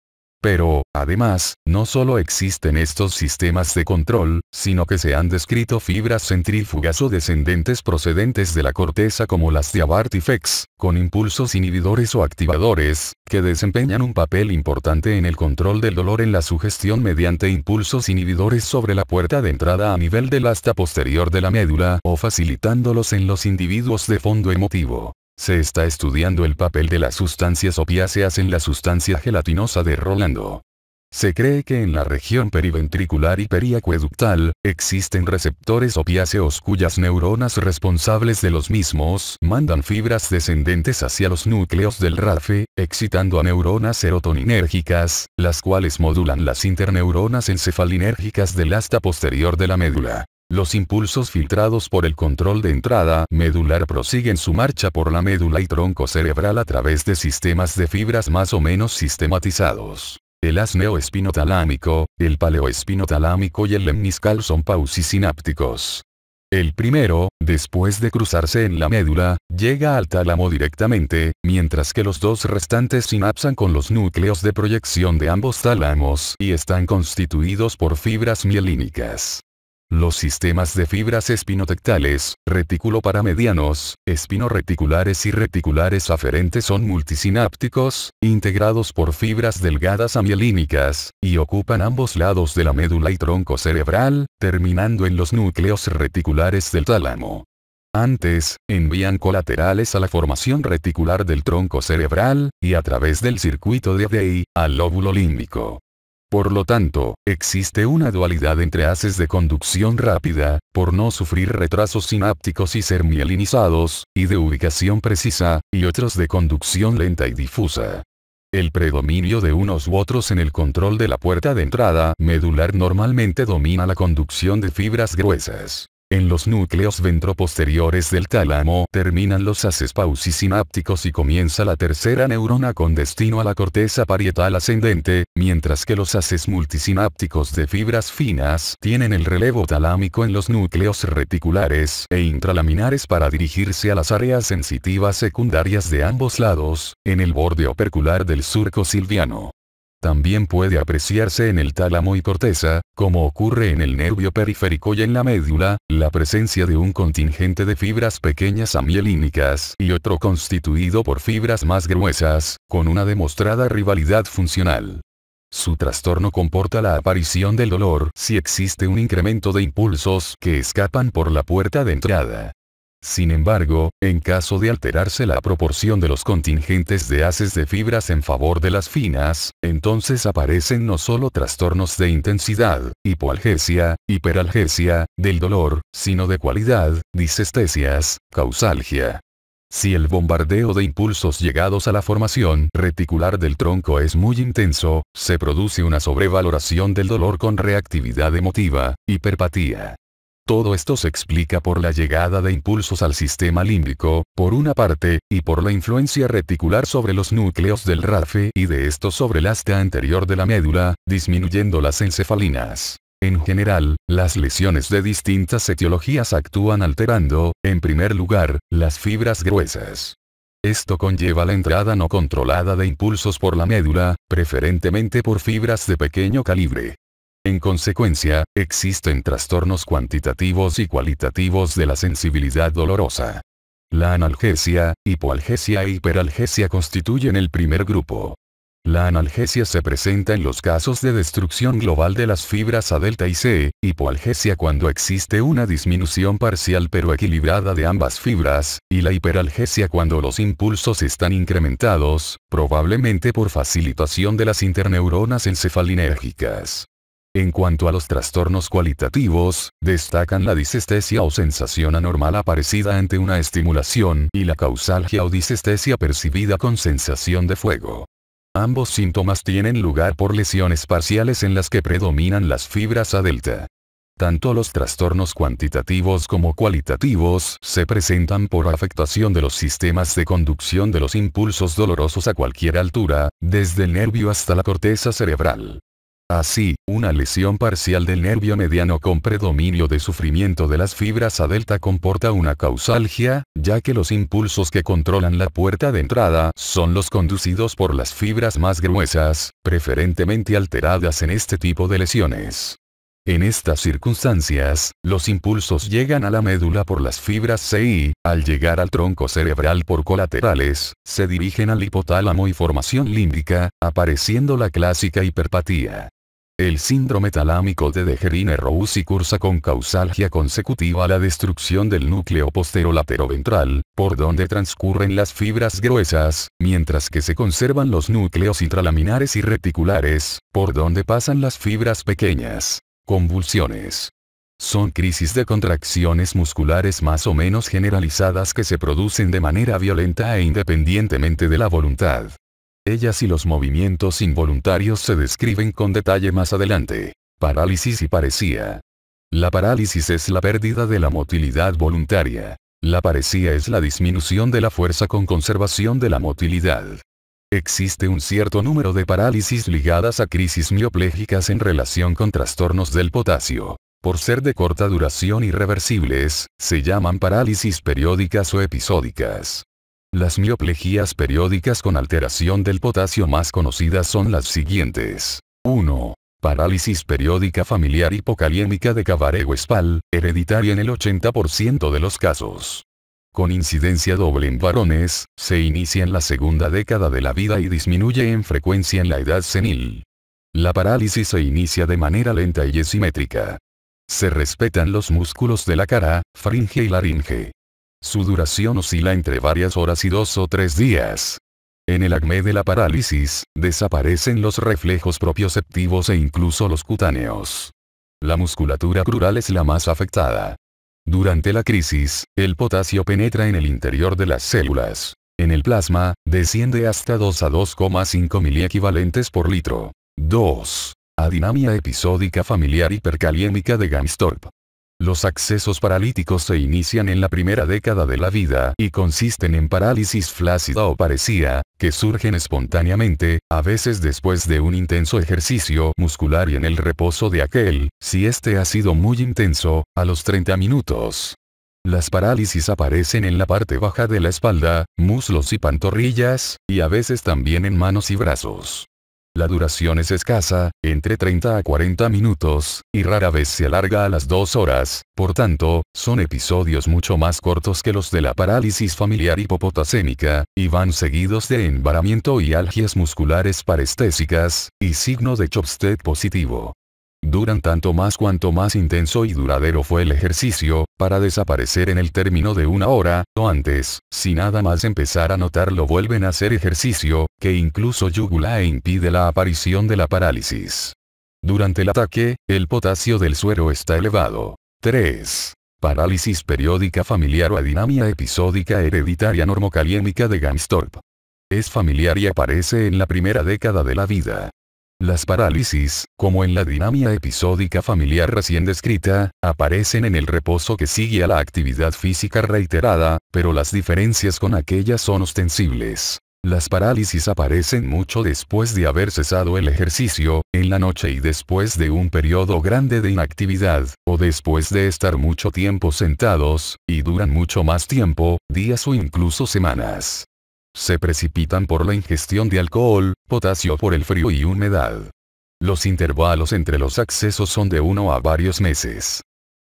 A: Pero, además, no solo existen estos sistemas de control, sino que se han descrito fibras centrífugas o descendentes procedentes de la corteza como las de Abartifex, con impulsos inhibidores o activadores, que desempeñan un papel importante en el control del dolor en la sugestión mediante impulsos inhibidores sobre la puerta de entrada a nivel del asta posterior de la médula o facilitándolos en los individuos de fondo emotivo. Se está estudiando el papel de las sustancias opiáceas en la sustancia gelatinosa de Rolando. Se cree que en la región periventricular y periacueductal, existen receptores opiáceos cuyas neuronas responsables de los mismos mandan fibras descendentes hacia los núcleos del RAFE, excitando a neuronas serotoninérgicas, las cuales modulan las interneuronas encefalinérgicas del asta posterior de la médula. Los impulsos filtrados por el control de entrada medular prosiguen su marcha por la médula y tronco cerebral a través de sistemas de fibras más o menos sistematizados. El haz neoespinotalámico, el paleoespinotalámico y el lemniscal son pausisinápticos. El primero, después de cruzarse en la médula, llega al tálamo directamente, mientras que los dos restantes sinapsan con los núcleos de proyección de ambos tálamos y están constituidos por fibras mielínicas. Los sistemas de fibras espinotectales, reticuloparamedianos, espinoreticulares y reticulares aferentes son multisinápticos, integrados por fibras delgadas amielínicas, y ocupan ambos lados de la médula y tronco cerebral, terminando en los núcleos reticulares del tálamo. Antes, envían colaterales a la formación reticular del tronco cerebral, y a través del circuito de Adey, al lóbulo límbico. Por lo tanto, existe una dualidad entre haces de conducción rápida, por no sufrir retrasos sinápticos y ser mielinizados, y de ubicación precisa, y otros de conducción lenta y difusa. El predominio de unos u otros en el control de la puerta de entrada medular normalmente domina la conducción de fibras gruesas. En los núcleos ventroposteriores del tálamo terminan los haces pausisinápticos y comienza la tercera neurona con destino a la corteza parietal ascendente, mientras que los haces multisinápticos de fibras finas tienen el relevo talámico en los núcleos reticulares e intralaminares para dirigirse a las áreas sensitivas secundarias de ambos lados, en el borde opercular del surco silviano. También puede apreciarse en el tálamo y corteza, como ocurre en el nervio periférico y en la médula, la presencia de un contingente de fibras pequeñas amielínicas y otro constituido por fibras más gruesas, con una demostrada rivalidad funcional. Su trastorno comporta la aparición del dolor si existe un incremento de impulsos que escapan por la puerta de entrada. Sin embargo, en caso de alterarse la proporción de los contingentes de haces de fibras en favor de las finas, entonces aparecen no solo trastornos de intensidad, hipoalgesia, hiperalgesia, del dolor, sino de cualidad, disestesias, causalgia. Si el bombardeo de impulsos llegados a la formación reticular del tronco es muy intenso, se produce una sobrevaloración del dolor con reactividad emotiva, hiperpatía. Todo esto se explica por la llegada de impulsos al sistema límbico, por una parte, y por la influencia reticular sobre los núcleos del RAFE y de estos sobre el asta anterior de la médula, disminuyendo las encefalinas. En general, las lesiones de distintas etiologías actúan alterando, en primer lugar, las fibras gruesas. Esto conlleva la entrada no controlada de impulsos por la médula, preferentemente por fibras de pequeño calibre. En consecuencia, existen trastornos cuantitativos y cualitativos de la sensibilidad dolorosa. La analgesia, hipoalgesia e hiperalgesia constituyen el primer grupo. La analgesia se presenta en los casos de destrucción global de las fibras A delta y C, hipoalgesia cuando existe una disminución parcial pero equilibrada de ambas fibras, y la hiperalgesia cuando los impulsos están incrementados, probablemente por facilitación de las interneuronas encefalinérgicas. En cuanto a los trastornos cualitativos, destacan la disestesia o sensación anormal aparecida ante una estimulación y la causalgia o disestesia percibida con sensación de fuego. Ambos síntomas tienen lugar por lesiones parciales en las que predominan las fibras A delta. Tanto los trastornos cuantitativos como cualitativos se presentan por afectación de los sistemas de conducción de los impulsos dolorosos a cualquier altura, desde el nervio hasta la corteza cerebral. Así, una lesión parcial del nervio mediano con predominio de sufrimiento de las fibras A delta comporta una causalgia, ya que los impulsos que controlan la puerta de entrada son los conducidos por las fibras más gruesas, preferentemente alteradas en este tipo de lesiones. En estas circunstancias, los impulsos llegan a la médula por las fibras C y, al llegar al tronco cerebral por colaterales, se dirigen al hipotálamo y formación límbica, apareciendo la clásica hiperpatía. El síndrome talámico de Dejerine-Roussy cursa con causalgia consecutiva a la destrucción del núcleo posterolateroventral, por donde transcurren las fibras gruesas, mientras que se conservan los núcleos intralaminares y reticulares, por donde pasan las fibras pequeñas. Convulsiones. Son crisis de contracciones musculares más o menos generalizadas que se producen de manera violenta e independientemente de la voluntad. Ellas y los movimientos involuntarios se describen con detalle más adelante. Parálisis y paresía. La parálisis es la pérdida de la motilidad voluntaria. La paresía es la disminución de la fuerza con conservación de la motilidad. Existe un cierto número de parálisis ligadas a crisis mioplégicas en relación con trastornos del potasio. Por ser de corta duración y reversibles, se llaman parálisis periódicas o episódicas. Las mioplejías periódicas con alteración del potasio más conocidas son las siguientes. 1. Parálisis periódica familiar hipokaliémica de Cabaret-Westphal, hereditaria en el 80% de los casos. Con incidencia doble en varones, se inicia en la segunda década de la vida y disminuye en frecuencia en la edad senil. La parálisis se inicia de manera lenta y asimétrica. Se respetan los músculos de la cara, faringe y laringe. Su duración oscila entre varias horas y 2 o 3 días. En el acme de la parálisis, desaparecen los reflejos propioceptivos e incluso los cutáneos. La musculatura crural es la más afectada. Durante la crisis, el potasio penetra en el interior de las células. En el plasma, desciende hasta 2 a 2,5 miliequivalentes por litro. 2. Adinamia episódica familiar hiperkaliémica de Gamstorp. Los accesos paralíticos se inician en la primera década de la vida y consisten en parálisis flácida o paresía, que surgen espontáneamente, a veces después de un intenso ejercicio muscular y en el reposo de aquel, si este ha sido muy intenso, a los 30 minutos. Las parálisis aparecen en la parte baja de la espalda, muslos y pantorrillas, y a veces también en manos y brazos. La duración es escasa, entre 30 a 40 minutos, y rara vez se alarga a las 2 horas, por tanto, son episodios mucho más cortos que los de la parálisis familiar hipopotasémica, y van seguidos de embaramiento y algias musculares parestésicas, y signo de Chopstead positivo. Duran tanto más cuanto más intenso y duradero fue el ejercicio, para desaparecer en el término de 1 hora, o antes, si nada más empezar a notarlo vuelven a hacer ejercicio, que incluso yugula e impide la aparición de la parálisis. Durante el ataque, el potasio del suero está elevado. 3. Parálisis periódica familiar o adinomia episódica hereditaria normocaliémica de Gamstorp. Es familiar y aparece en la primera década de la vida. Las parálisis, como en la dinamia episódica familiar recién descrita, aparecen en el reposo que sigue a la actividad física reiterada, pero las diferencias con aquellas son ostensibles. Las parálisis aparecen mucho después de haber cesado el ejercicio, en la noche y después de un periodo grande de inactividad, o después de estar mucho tiempo sentados, y duran mucho más tiempo, días o incluso semanas. Se precipitan por la ingestión de alcohol, potasio por el frío y humedad. Los intervalos entre los accesos son de 1 a varios meses.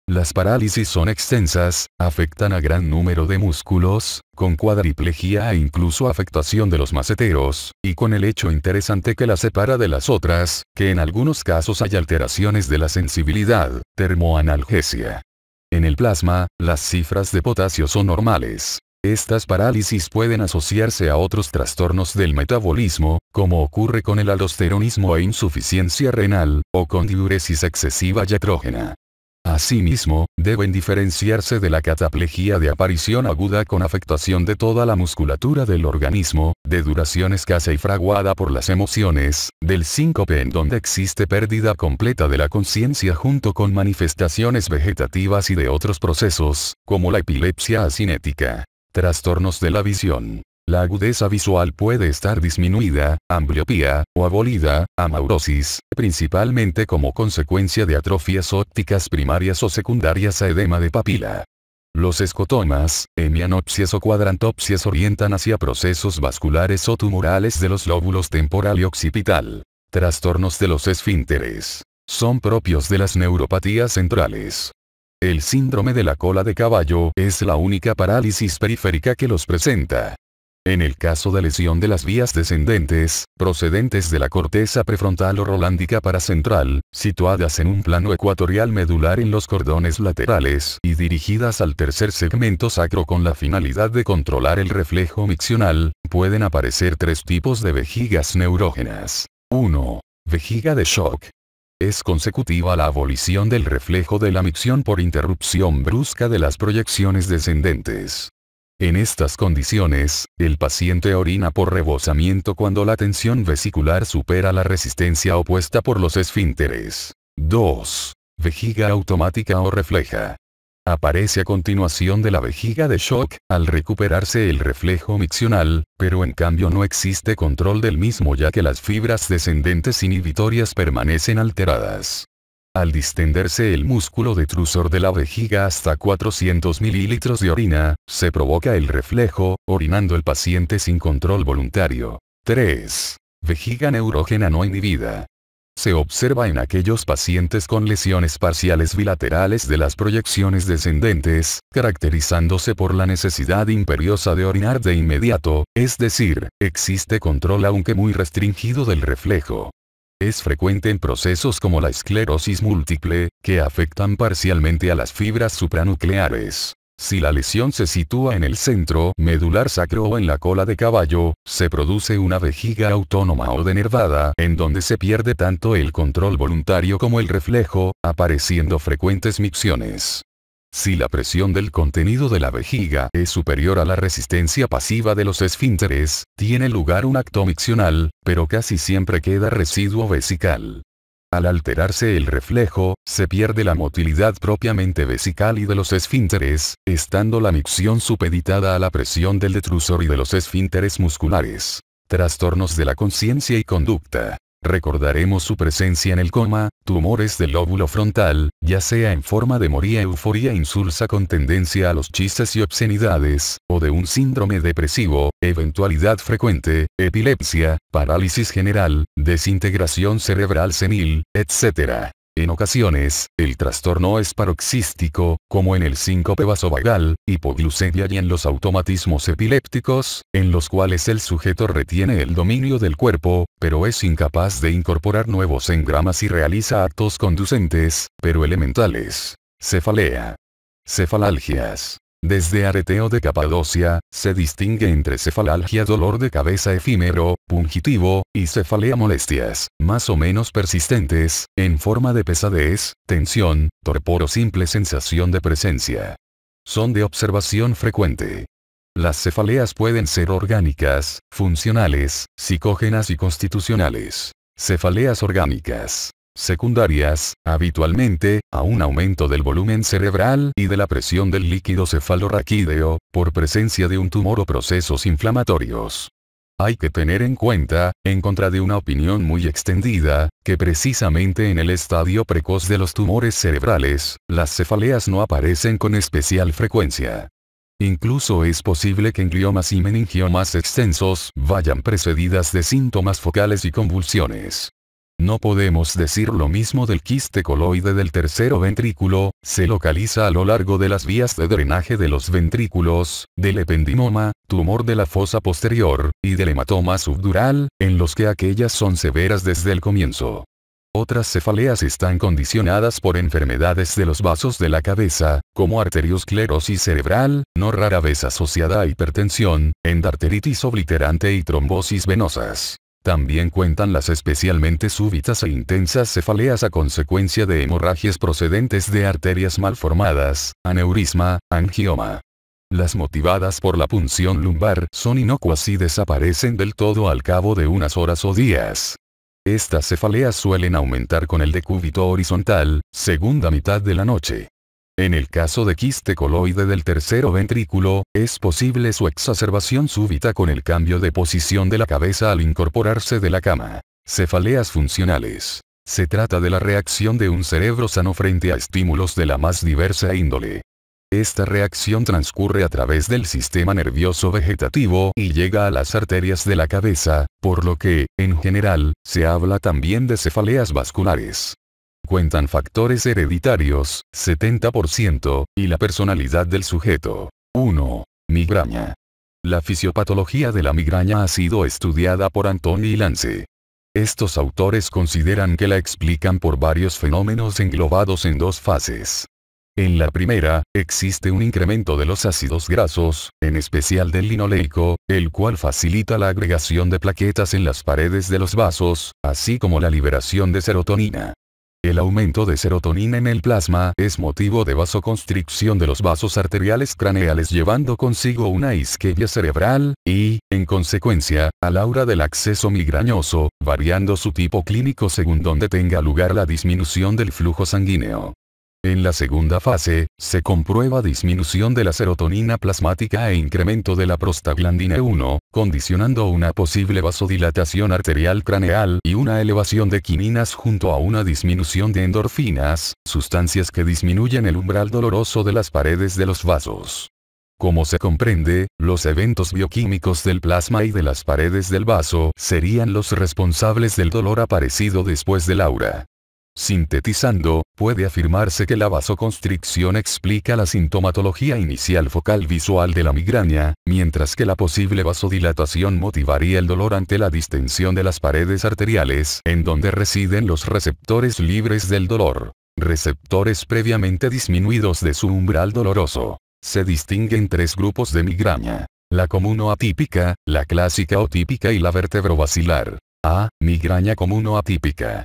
A: Las parálisis son extensas, afectan a gran número de músculos, con cuadriplegia e incluso afectación de los maceteros, y con el hecho interesante que las separa de las otras, que en algunos casos hay alteraciones de la sensibilidad, termoanalgesia. En el plasma, las cifras de potasio son normales. Estas parálisis pueden asociarse a otros trastornos del metabolismo, como ocurre con el aldosteronismo e insuficiencia renal, o con diuresis excesiva yatrógena. Asimismo, deben diferenciarse de la cataplegia de aparición aguda con afectación de toda la musculatura del organismo, de duración escasa y fraguada por las emociones, del síncope en donde existe pérdida completa de la conciencia junto con manifestaciones vegetativas y de otros procesos, como la epilepsia asinética. Trastornos de la visión. La agudeza visual puede estar disminuida, ambliopía, o abolida, amaurosis, principalmente como consecuencia de atrofias ópticas primarias o secundarias a edema de papila. Los escotomas, hemianopsias o cuadrantopsias orientan hacia procesos vasculares o tumorales de los lóbulos temporal y occipital. Trastornos de los esfínteres. Son propios de las neuropatías centrales. El síndrome de la cola de caballo es la única parálisis periférica que los presenta. En el caso de lesión de las vías descendentes, procedentes de la corteza prefrontal o rolándica paracentral, situadas en un plano ecuatorial medular en los cordones laterales y dirigidas al tercer segmento sacro con la finalidad de controlar el reflejo miccional, pueden aparecer 3 tipos de vejigas neurógenas. 1. Vejiga de shock. Es consecutiva a la abolición del reflejo de la micción por interrupción brusca de las proyecciones descendentes. En estas condiciones, el paciente orina por rebosamiento cuando la tensión vesicular supera la resistencia opuesta por los esfínteres. 2. Vejiga automática o refleja. Aparece a continuación de la vejiga de shock, al recuperarse el reflejo miccional, pero en cambio no existe control del mismo ya que las fibras descendentes inhibitorias permanecen alteradas. Al distenderse el músculo detrusor de la vejiga hasta 400 mililitros de orina, se provoca el reflejo, orinando el paciente sin control voluntario. 3. Vejiga neurógena no inhibida. Se observa en aquellos pacientes con lesiones parciales bilaterales de las proyecciones descendentes, caracterizándose por la necesidad imperiosa de orinar de inmediato, es decir, existe control aunque muy restringido del reflejo. Es frecuente en procesos como la esclerosis múltiple, que afectan parcialmente a las fibras supranucleares. Si la lesión se sitúa en el centro medular sacro o en la cola de caballo, se produce una vejiga autónoma o denervada, en donde se pierde tanto el control voluntario como el reflejo, apareciendo frecuentes micciones. Si la presión del contenido de la vejiga es superior a la resistencia pasiva de los esfínteres, tiene lugar un acto miccional, pero casi siempre queda residuo vesical. Al alterarse el reflejo, se pierde la motilidad propiamente vesical y de los esfínteres, estando la micción supeditada a la presión del detrusor y de los esfínteres musculares. Trastornos de la conciencia y conducta. Recordaremos su presencia en el coma, tumores del lóbulo frontal, ya sea en forma de moría euforia insulsa con tendencia a los chistes y obscenidades, o de un síndrome depresivo, eventualidad frecuente, epilepsia, parálisis general, desintegración cerebral senil, etc. En ocasiones, el trastorno es paroxístico, como en el síncope vasovagal, hipoglucemia y en los automatismos epilépticos, en los cuales el sujeto retiene el dominio del cuerpo, pero es incapaz de incorporar nuevos engramas y realiza actos conducentes, pero elementales. Cefalea. Cefalalgias. Desde areteo de Capadocia, se distingue entre cefalalgia dolor de cabeza efímero, pungitivo, y cefalea molestias, más o menos persistentes, en forma de pesadez, tensión, torpor o simple sensación de presencia. Son de observación frecuente. Las cefaleas pueden ser orgánicas, funcionales, psicógenas y constitucionales. Cefaleas orgánicas. Secundarias, habitualmente, a un aumento del volumen cerebral y de la presión del líquido cefalorraquídeo, por presencia de un tumor o procesos inflamatorios. Hay que tener en cuenta, en contra de una opinión muy extendida, que precisamente en el estadio precoz de los tumores cerebrales, las cefaleas no aparecen con especial frecuencia. Incluso es posible que gliomas y meningiomas extensos vayan precedidas de síntomas focales y convulsiones. No podemos decir lo mismo del quiste coloide del tercero ventrículo, se localiza a lo largo de las vías de drenaje de los ventrículos, del ependimoma, tumor de la fosa posterior, y del hematoma subdural, en los que aquellas son severas desde el comienzo. Otras cefaleas están condicionadas por enfermedades de los vasos de la cabeza, como arteriosclerosis cerebral, no rara vez asociada a hipertensión, endarteritis obliterante y trombosis venosas. También cuentan las especialmente súbitas e intensas cefaleas a consecuencia de hemorragias procedentes de arterias malformadas, aneurisma, angioma. Las motivadas por la punción lumbar son inocuas y desaparecen del todo al cabo de unas horas o días. Estas cefaleas suelen aumentar con el decúbito horizontal, segunda mitad de la noche. En el caso de quiste coloide del tercero ventrículo, es posible su exacerbación súbita con el cambio de posición de la cabeza al incorporarse de la cama. Cefaleas funcionales. Se trata de la reacción de un cerebro sano frente a estímulos de la más diversa índole. Esta reacción transcurre a través del sistema nervioso vegetativo y llega a las arterias de la cabeza, por lo que, en general, se habla también de cefaleas vasculares. Cuentan factores hereditarios, 70%, y la personalidad del sujeto. 1. Migraña. La fisiopatología de la migraña ha sido estudiada por Antoni y Lance. Estos autores consideran que la explican por varios fenómenos englobados en dos fases. En la primera, existe un incremento de los ácidos grasos, en especial del linoleico, el cual facilita la agregación de plaquetas en las paredes de los vasos, así como la liberación de serotonina. El aumento de serotonina en el plasma es motivo de vasoconstricción de los vasos arteriales craneales llevando consigo una isquemia cerebral, y, en consecuencia, al aura del acceso migrañoso, variando su tipo clínico según donde tenga lugar la disminución del flujo sanguíneo. En la segunda fase, se comprueba disminución de la serotonina plasmática e incremento de la prostaglandina 1, condicionando una posible vasodilatación arterial craneal y una elevación de quininas junto a una disminución de endorfinas, sustancias que disminuyen el umbral doloroso de las paredes de los vasos. Como se comprende, los eventos bioquímicos del plasma y de las paredes del vaso serían los responsables del dolor aparecido después del aura. Sintetizando, puede afirmarse que la vasoconstricción explica la sintomatología inicial focal visual de la migraña, mientras que la posible vasodilatación motivaría el dolor ante la distensión de las paredes arteriales, en donde residen los receptores libres del dolor. Receptores previamente disminuidos de su umbral doloroso. Se distinguen tres grupos de migraña: la común o atípica, la clásica o típica y la vertebrovascular. A. Migraña común o atípica.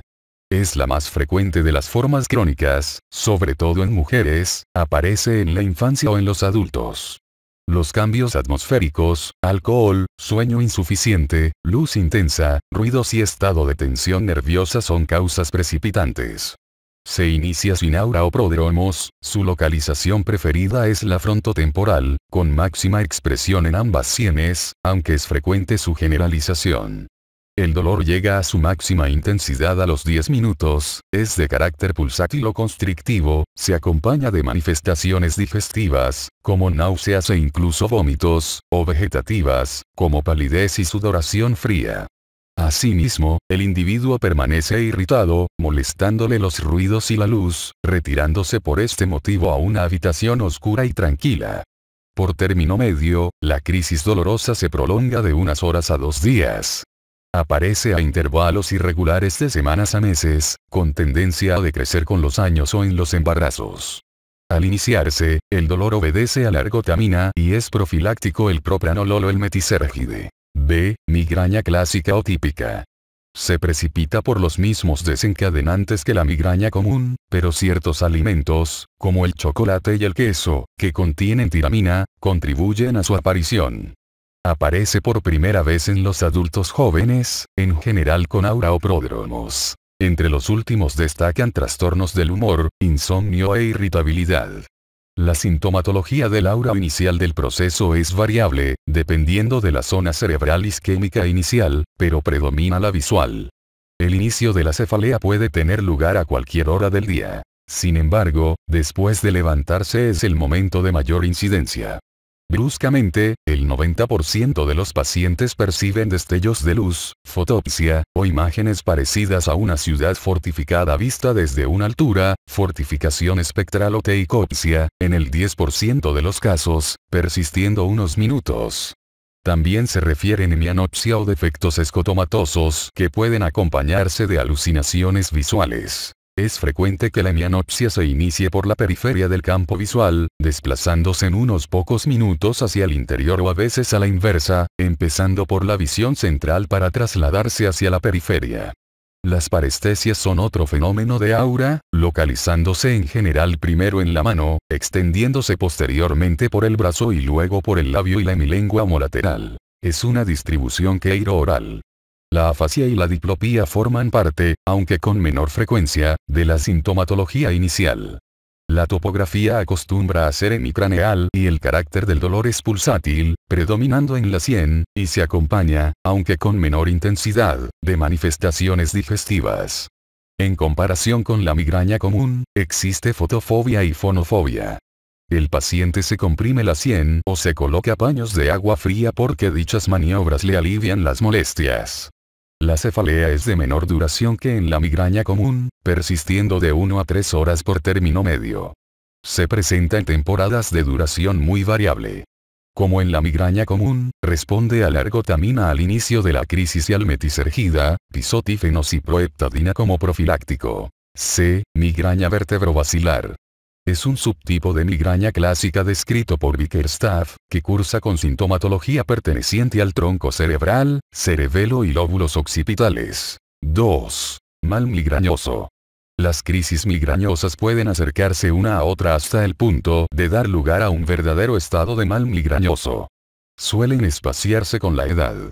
A: Es la más frecuente de las formas crónicas, sobre todo en mujeres, aparece en la infancia o en los adultos. Los cambios atmosféricos, alcohol, sueño insuficiente, luz intensa, ruidos y estado de tensión nerviosa son causas precipitantes. Se inicia sin aura o prodromos, su localización preferida es la frontotemporal, con máxima expresión en ambas sienes, aunque es frecuente su generalización. El dolor llega a su máxima intensidad a los 10 minutos, es de carácter pulsátil o constrictivo, se acompaña de manifestaciones digestivas, como náuseas e incluso vómitos, o vegetativas, como palidez y sudoración fría. Asimismo, el individuo permanece irritado, molestándole los ruidos y la luz, retirándose por este motivo a una habitación oscura y tranquila. Por término medio, la crisis dolorosa se prolonga de unas horas a 2 días. Aparece a intervalos irregulares de semanas a meses, con tendencia a decrecer con los años o en los embarazos. Al iniciarse, el dolor obedece a la ergotamina y es profiláctico el propranolol o el metisergide. B. Migraña clásica o típica. Se precipita por los mismos desencadenantes que la migraña común, pero ciertos alimentos, como el chocolate y el queso, que contienen tiramina, contribuyen a su aparición. Aparece por primera vez en los adultos jóvenes, en general con aura o pródromos. Entre los últimos destacan trastornos del humor, insomnio e irritabilidad. La sintomatología del aura inicial del proceso es variable, dependiendo de la zona cerebral isquémica inicial, pero predomina la visual. El inicio de la cefalea puede tener lugar a cualquier hora del día. Sin embargo, después de levantarse es el momento de mayor incidencia. Bruscamente, el 90% de los pacientes perciben destellos de luz, fotopsia, o imágenes parecidas a una ciudad fortificada vista desde una altura, fortificación espectral o teicopsia, en el 10% de los casos, persistiendo unos minutos. También se refieren a hemianopsia o defectos escotomatosos que pueden acompañarse de alucinaciones visuales. Es frecuente que la hemianopsia se inicie por la periferia del campo visual, desplazándose en unos pocos minutos hacia el interior o a veces a la inversa, empezando por la visión central para trasladarse hacia la periferia. Las parestesias son otro fenómeno de aura, localizándose en general primero en la mano, extendiéndose posteriormente por el brazo y luego por el labio y la hemilengua homolateral. Es una distribución queiro-oral. La afasia y la diplopía forman parte, aunque con menor frecuencia, de la sintomatología inicial. La topografía acostumbra a ser hemicraneal y el carácter del dolor es pulsátil, predominando en la sien, y se acompaña, aunque con menor intensidad, de manifestaciones digestivas. En comparación con la migraña común, existe fotofobia y fonofobia. El paciente se comprime la sien o se coloca paños de agua fría porque dichas maniobras le alivian las molestias. La cefalea es de menor duración que en la migraña común, persistiendo de 1 a 3 horas por término medio. Se presenta en temporadas de duración muy variable. Como en la migraña común, responde a la ergotamina al inicio de la crisis y al metisergida, pisotífenos y proheptadina como profiláctico. C. Migraña vertebrovascular. Es un subtipo de migraña clásica descrito por Bickerstaff, que cursa con sintomatología perteneciente al tronco cerebral, cerebelo y lóbulos occipitales. 2. Mal migrañoso. Las crisis migrañosas pueden acercarse una a otra hasta el punto de dar lugar a un verdadero estado de mal migrañoso. Suelen espaciarse con la edad.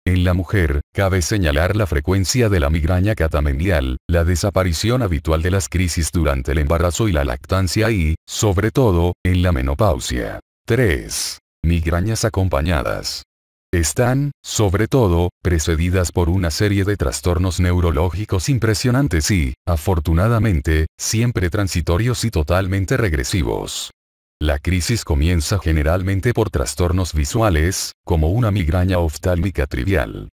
A: En la mujer, cabe señalar la frecuencia de la migraña catamenial, la desaparición habitual de las crisis durante el embarazo y la lactancia y, sobre todo, en la menopausia. 3. Migrañas acompañadas. Están, sobre todo, precedidas por una serie de trastornos neurológicos impresionantes y, afortunadamente, siempre transitorios y totalmente regresivos. La crisis comienza generalmente por trastornos visuales, como una migraña oftálmica trivial.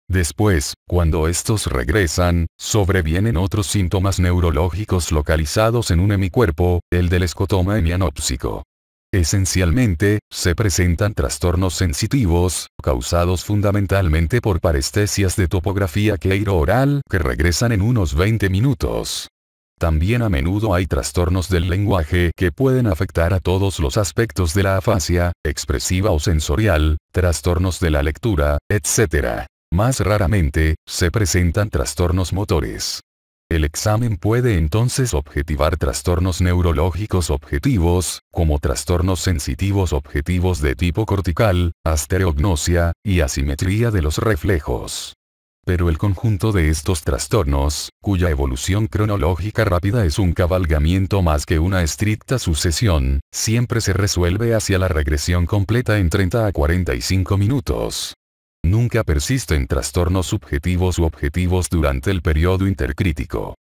A: Después, cuando estos regresan, sobrevienen otros síntomas neurológicos localizados en un hemicuerpo, el del escotoma hemianópsico. Esencialmente, se presentan trastornos sensitivos, causados fundamentalmente por parestesias de topografía queiro-oral que regresan en unos 20 minutos. También a menudo hay trastornos del lenguaje que pueden afectar a todos los aspectos de la afasia, expresiva o sensorial, trastornos de la lectura, etc. Más raramente, se presentan trastornos motores. El examen puede entonces objetivar trastornos neurológicos objetivos, como trastornos sensitivos objetivos de tipo cortical, astereognosia, y asimetría de los reflejos. Pero el conjunto de estos trastornos, cuya evolución cronológica rápida es un cabalgamiento más que una estricta sucesión, siempre se resuelve hacia la regresión completa en 30 a 45 minutos. Nunca persisten trastornos subjetivos u objetivos durante el periodo intercrítico.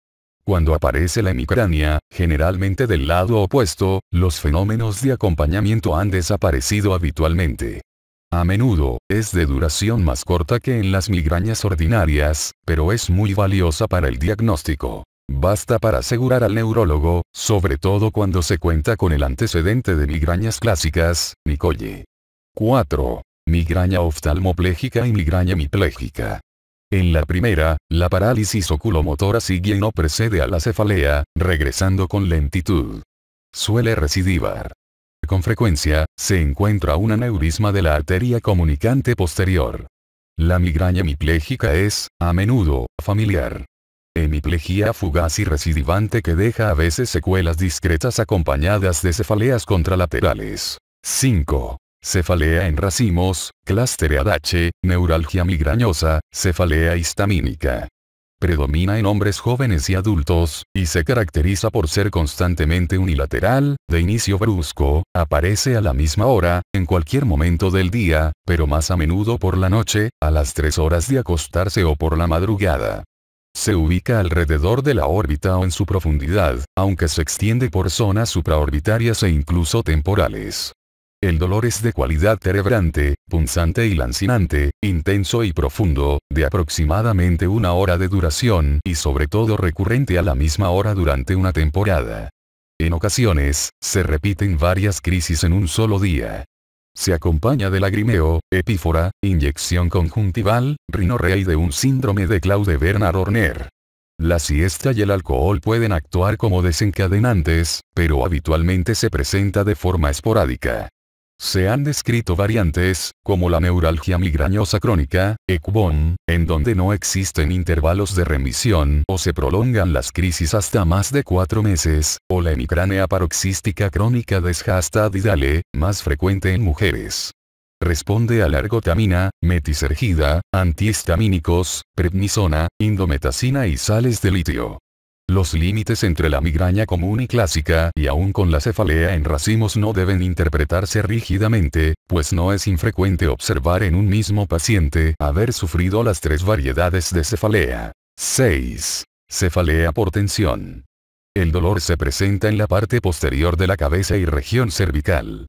A: Cuando aparece la hemicrania, generalmente del lado opuesto, los fenómenos de acompañamiento han desaparecido habitualmente. A menudo, es de duración más corta que en las migrañas ordinarias, pero es muy valiosa para el diagnóstico. Basta para asegurar al neurólogo, sobre todo cuando se cuenta con el antecedente de migrañas clásicas, Nicolle. 4. Migraña oftalmoplégica y migraña hemipléjica. En la primera, la parálisis oculomotora sigue y no precede a la cefalea, regresando con lentitud. Suele recidivar. Con frecuencia, se encuentra un aneurisma de la arteria comunicante posterior. La migraña hemipléjica es, a menudo, familiar. Hemiplegia fugaz y recidivante que deja a veces secuelas discretas acompañadas de cefaleas contralaterales. 5. Cefalea en racimos, clúster H, neuralgia migrañosa, cefalea histamínica. Predomina en hombres jóvenes y adultos, y se caracteriza por ser constantemente unilateral, de inicio brusco, aparece a la misma hora, en cualquier momento del día, pero más a menudo por la noche, a las 3 horas de acostarse o por la madrugada. Se ubica alrededor de la órbita o en su profundidad, aunque se extiende por zonas supraorbitarias e incluso temporales. El dolor es de cualidad terebrante, punzante y lancinante, intenso y profundo, de aproximadamente 1 hora de duración y sobre todo recurrente a la misma hora durante una temporada. En ocasiones, se repiten varias crisis en un solo día. Se acompaña de lagrimeo, epífora, inyección conjuntival, rinorrea y de un síndrome de Claude Bernard Horner. La siesta y el alcohol pueden actuar como desencadenantes, pero habitualmente se presenta de forma esporádica. Se han descrito variantes, como la neuralgia migrañosa crónica, ECBON, en donde no existen intervalos de remisión o se prolongan las crisis hasta más de 4 meses, o la hemicrania paroxística crónica de Sjastad-Idale, más frecuente en mujeres. Responde a la ergotamina, metisergida, antihistamínicos, prednisona, indometacina y sales de litio. Los límites entre la migraña común y clásica y aún con la cefalea en racimos no deben interpretarse rígidamente, pues no es infrecuente observar en un mismo paciente haber sufrido las 3 variedades de cefalea. 6. Cefalea por tensión. El dolor se presenta en la parte posterior de la cabeza y región cervical.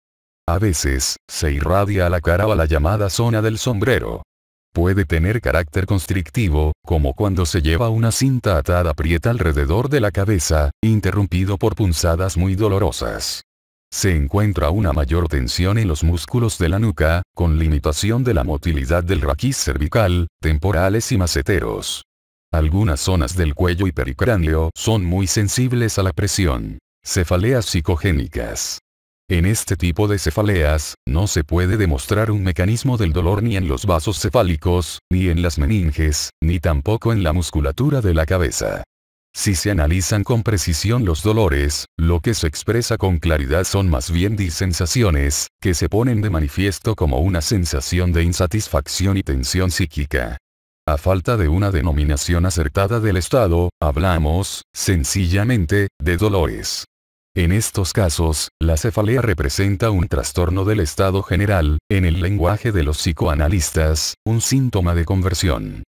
A: A veces, se irradia a la cara o a la llamada zona del sombrero. Puede tener carácter constrictivo, como cuando se lleva una cinta atada aprieta alrededor de la cabeza, interrumpido por punzadas muy dolorosas. Se encuentra una mayor tensión en los músculos de la nuca, con limitación de la motilidad del raquis cervical, temporales y maceteros. Algunas zonas del cuello y pericráneo son muy sensibles a la presión. Cefaleas psicogénicas. En este tipo de cefaleas, no se puede demostrar un mecanismo del dolor ni en los vasos cefálicos, ni en las meninges, ni tampoco en la musculatura de la cabeza. Si se analizan con precisión los dolores, lo que se expresa con claridad son más bien disensaciones, que se ponen de manifiesto como una sensación de insatisfacción y tensión psíquica. A falta de una denominación acertada del estado, hablamos, sencillamente, de dolores. En estos casos, la cefalea representa un trastorno del estado general, en el lenguaje de los psicoanalistas, un síntoma de conversión.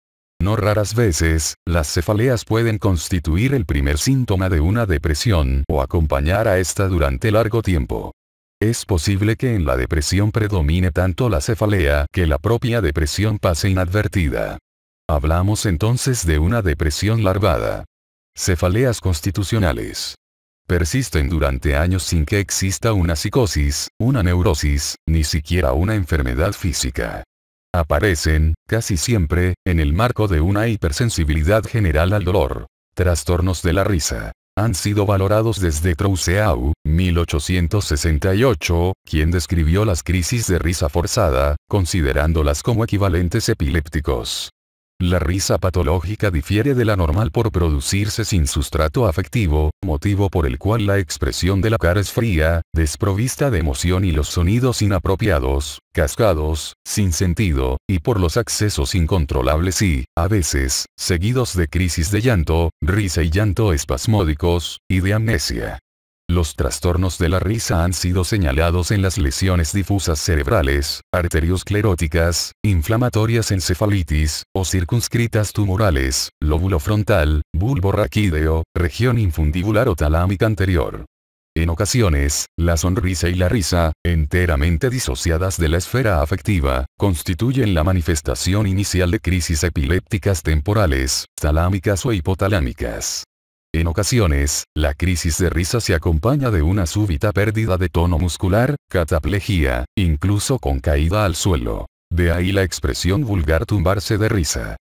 A: No raras veces, las cefaleas pueden constituir el primer síntoma de una depresión o acompañar a esta durante largo tiempo. Es posible que en la depresión predomine tanto la cefalea que la propia depresión pase inadvertida. Hablamos entonces de una depresión larvada. Cefaleas constitucionales. Persisten durante años sin que exista una psicosis, una neurosis, ni siquiera una enfermedad física. Aparecen, casi siempre, en el marco de una hipersensibilidad general al dolor. Trastornos de la risa. Han sido valorados desde Trouseau, 1868, quien describió las crisis de risa forzada, considerándolas como equivalentes epilépticos. La risa patológica difiere de la normal por producirse sin sustrato afectivo, motivo por el cual la expresión de la cara es fría, desprovista de emoción y los sonidos inapropiados, cascados, sin sentido, y por los accesos incontrolables y, a veces, seguidos de crisis de llanto, risa y llanto espasmódicos, y de amnesia. Los trastornos de la risa han sido señalados en las lesiones difusas cerebrales, arterioscleróticas, inflamatorias, encefalitis, o circunscritas tumorales, lóbulo frontal, bulbo raquídeo, región infundibular o talámica anterior. En ocasiones, la sonrisa y la risa, enteramente disociadas de la esfera afectiva, constituyen la manifestación inicial de crisis epilépticas temporales, talámicas o hipotalámicas. En ocasiones, la crisis de risa se acompaña de una súbita pérdida de tono muscular, cataplejía, incluso con caída al suelo. De ahí la expresión vulgar tumbarse de risa.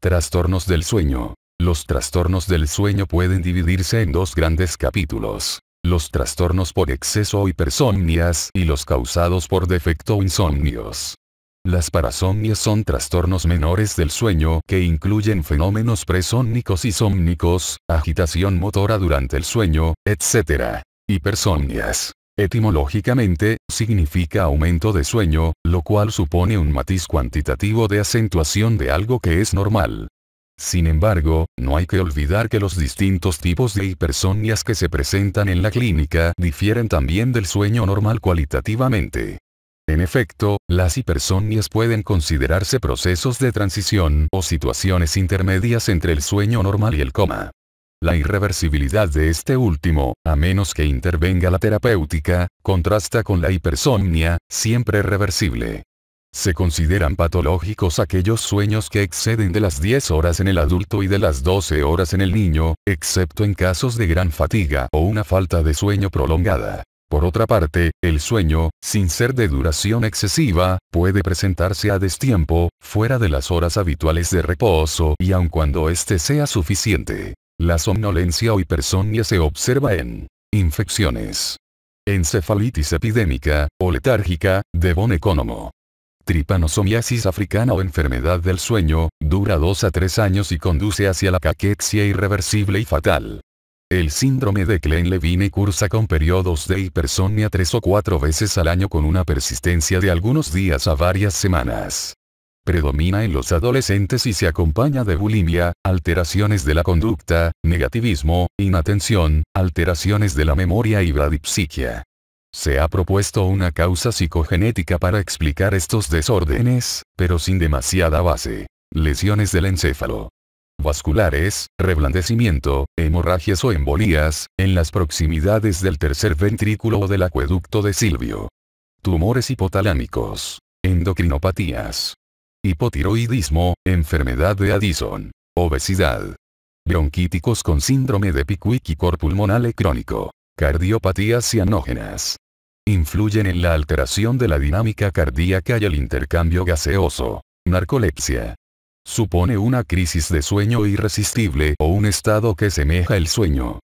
A: Trastornos del sueño. Los trastornos del sueño pueden dividirse en dos grandes capítulos: los trastornos por exceso o hipersomnias y los causados por defecto o insomnios. Las parasomnias son trastornos menores del sueño que incluyen fenómenos presómnicos y sómnicos, agitación motora durante el sueño, etc. Hipersomnias, etimológicamente, significa aumento de sueño, lo cual supone un matiz cuantitativo de acentuación de algo que es normal. Sin embargo, no hay que olvidar que los distintos tipos de hipersomnias que se presentan en la clínica difieren también del sueño normal cualitativamente. En efecto, las hipersomnias pueden considerarse procesos de transición o situaciones intermedias entre el sueño normal y el coma. La irreversibilidad de este último, a menos que intervenga la terapéutica, contrasta con la hipersomnia, siempre reversible. Se consideran patológicos aquellos sueños que exceden de las 10 horas en el adulto y de las 12 horas en el niño, excepto en casos de gran fatiga o una falta de sueño prolongada. Por otra parte, el sueño, sin ser de duración excesiva, puede presentarse a destiempo, fuera de las horas habituales de reposo y aun cuando éste sea suficiente. La somnolencia o hipersomnia se observa en infecciones, encefalitis epidémica, o letárgica, de Von Economo. Tripanosomiasis africana o enfermedad del sueño, dura 2 a 3 años y conduce hacia la caquexia irreversible y fatal. El síndrome de Klein-Levine cursa con periodos de hipersomnia 3 o 4 veces al año con una persistencia de algunos días a varias semanas. Predomina en los adolescentes y se acompaña de bulimia, alteraciones de la conducta, negativismo, inatención, alteraciones de la memoria y bradipsiquia. Se ha propuesto una causa psicogenética para explicar estos desórdenes, pero sin demasiada base. Lesiones del encéfalo vasculares, reblandecimiento, hemorragias o embolías, en las proximidades del tercer ventrículo o del acueducto de Silvio. Tumores hipotalámicos. Endocrinopatías. Hipotiroidismo, enfermedad de Addison. Obesidad. Bronquíticos con síndrome de Pickwick y cor pulmonale crónico. Cardiopatías cianógenas. Influyen en la alteración de la dinámica cardíaca y el intercambio gaseoso. Narcolepsia. Supone una crisis de sueño irresistible o un estado que semeja el sueño.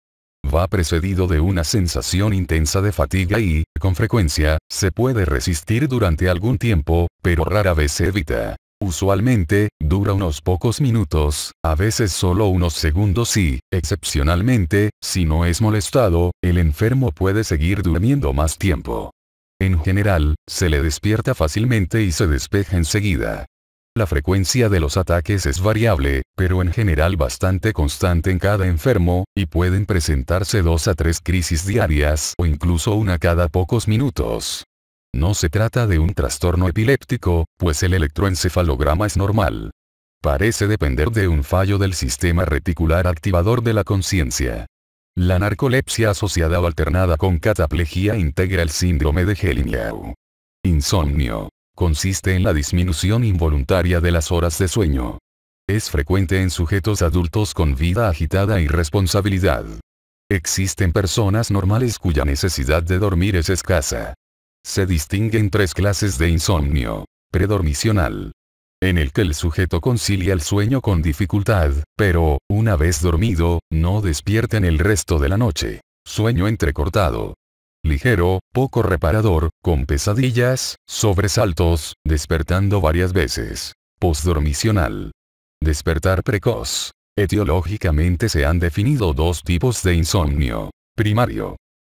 A: Va precedido de una sensación intensa de fatiga y, con frecuencia, se puede resistir durante algún tiempo, pero rara vez se evita. Usualmente, dura unos pocos minutos, a veces solo unos segundos y, excepcionalmente, si no es molestado, el enfermo puede seguir durmiendo más tiempo. En general, se le despierta fácilmente y se despeja enseguida. La frecuencia de los ataques es variable, pero en general bastante constante en cada enfermo, y pueden presentarse 2 a 3 crisis diarias o incluso una cada pocos minutos. No se trata de un trastorno epiléptico, pues el electroencefalograma es normal. Parece depender de un fallo del sistema reticular activador de la conciencia. La narcolepsia asociada o alternada con cataplejía integra el síndrome de Hellinger. Insomnio. Consiste en la disminución involuntaria de las horas de sueño. Es frecuente en sujetos adultos con vida agitada y responsabilidad. Existen personas normales cuya necesidad de dormir es escasa. Se distinguen 3 clases de insomnio. Predormicional, en el que el sujeto concilia el sueño con dificultad, pero, una vez dormido, no despierta en el resto de la noche. Sueño entrecortado. Ligero, poco reparador, con pesadillas, sobresaltos, despertando varias veces. Postdormicional. Despertar precoz. Etiológicamente se han definido 2 tipos de insomnio. Primario,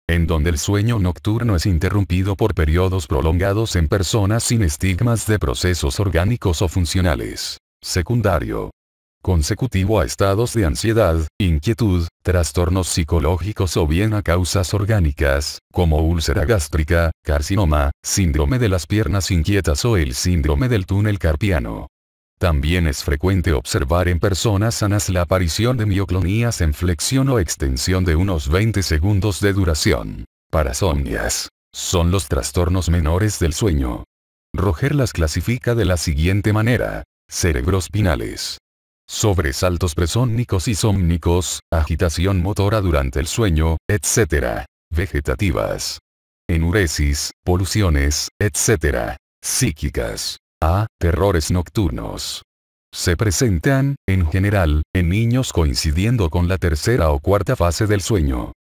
A: en donde el sueño nocturno es interrumpido por periodos prolongados en personas sin estigmas de procesos orgánicos o funcionales. Secundario, consecutivo a estados de ansiedad, inquietud, trastornos psicológicos o bien a causas orgánicas, como úlcera gástrica, carcinoma, síndrome de las piernas inquietas o el síndrome del túnel carpiano. También es frecuente observar en personas sanas la aparición de mioclonías en flexión o extensión de unos 20 segundos de duración. Parasomnias son los trastornos menores del sueño. Roger las clasifica de la siguiente manera: cerebrospinales, sobresaltos presómnicos y somnícos, agitación motora durante el sueño, etc. Vegetativas, enuresis, poluciones, etc. Psíquicas. A. Terrores nocturnos. Se presentan, en general, en niños coincidiendo con la tercera o cuarta fase del sueño.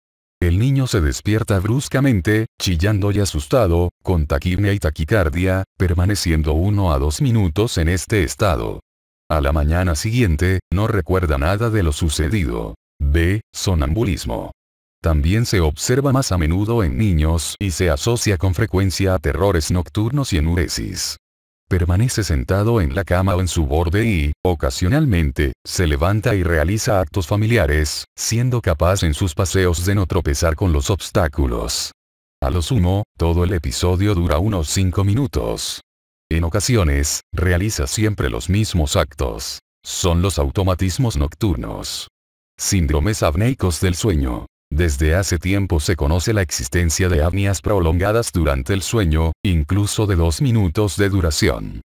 A: El niño se despierta bruscamente, chillando y asustado, con taquipnea y taquicardia, permaneciendo 1 a 2 minutos en este estado. A la mañana siguiente, no recuerda nada de lo sucedido. B. Sonambulismo. También se observa más a menudo en niños y se asocia con frecuencia a terrores nocturnos y enuresis. Permanece sentado en la cama o en su borde y, ocasionalmente, se levanta y realiza actos familiares, siendo capaz en sus paseos de no tropezar con los obstáculos. A lo sumo, todo el episodio dura unos 5 minutos. En ocasiones, realiza siempre los mismos actos. Son los automatismos nocturnos. Síndromes apneicos del sueño. Desde hace tiempo se conoce la existencia de apneas prolongadas durante el sueño, incluso de 2 minutos de duración.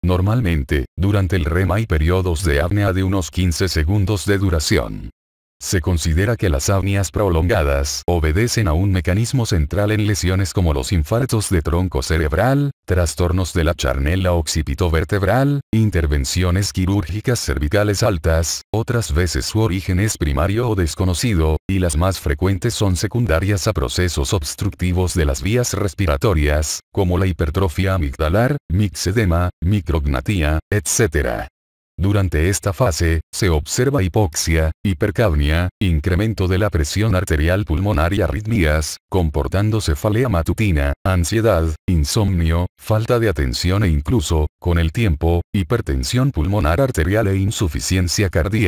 A: Normalmente, durante el REM hay periodos de apnea de unos 15 segundos de duración. Se considera que las apneas prolongadas obedecen a un mecanismo central en lesiones como los infartos de tronco cerebral, trastornos de la charnela occipitovertebral, intervenciones quirúrgicas cervicales altas, otras veces su origen es primario o desconocido, y las más frecuentes son secundarias a procesos obstructivos de las vías respiratorias, como la hipertrofia amigdalar, mixedema, micrognatía, etc. Durante esta fase, se observa hipoxia, hipercapnia, incremento de la presión arterial pulmonar y arritmias, comportando cefalea matutina, ansiedad, insomnio, falta de atención e incluso, con el tiempo, hipertensión pulmonar arterial e insuficiencia cardíaca.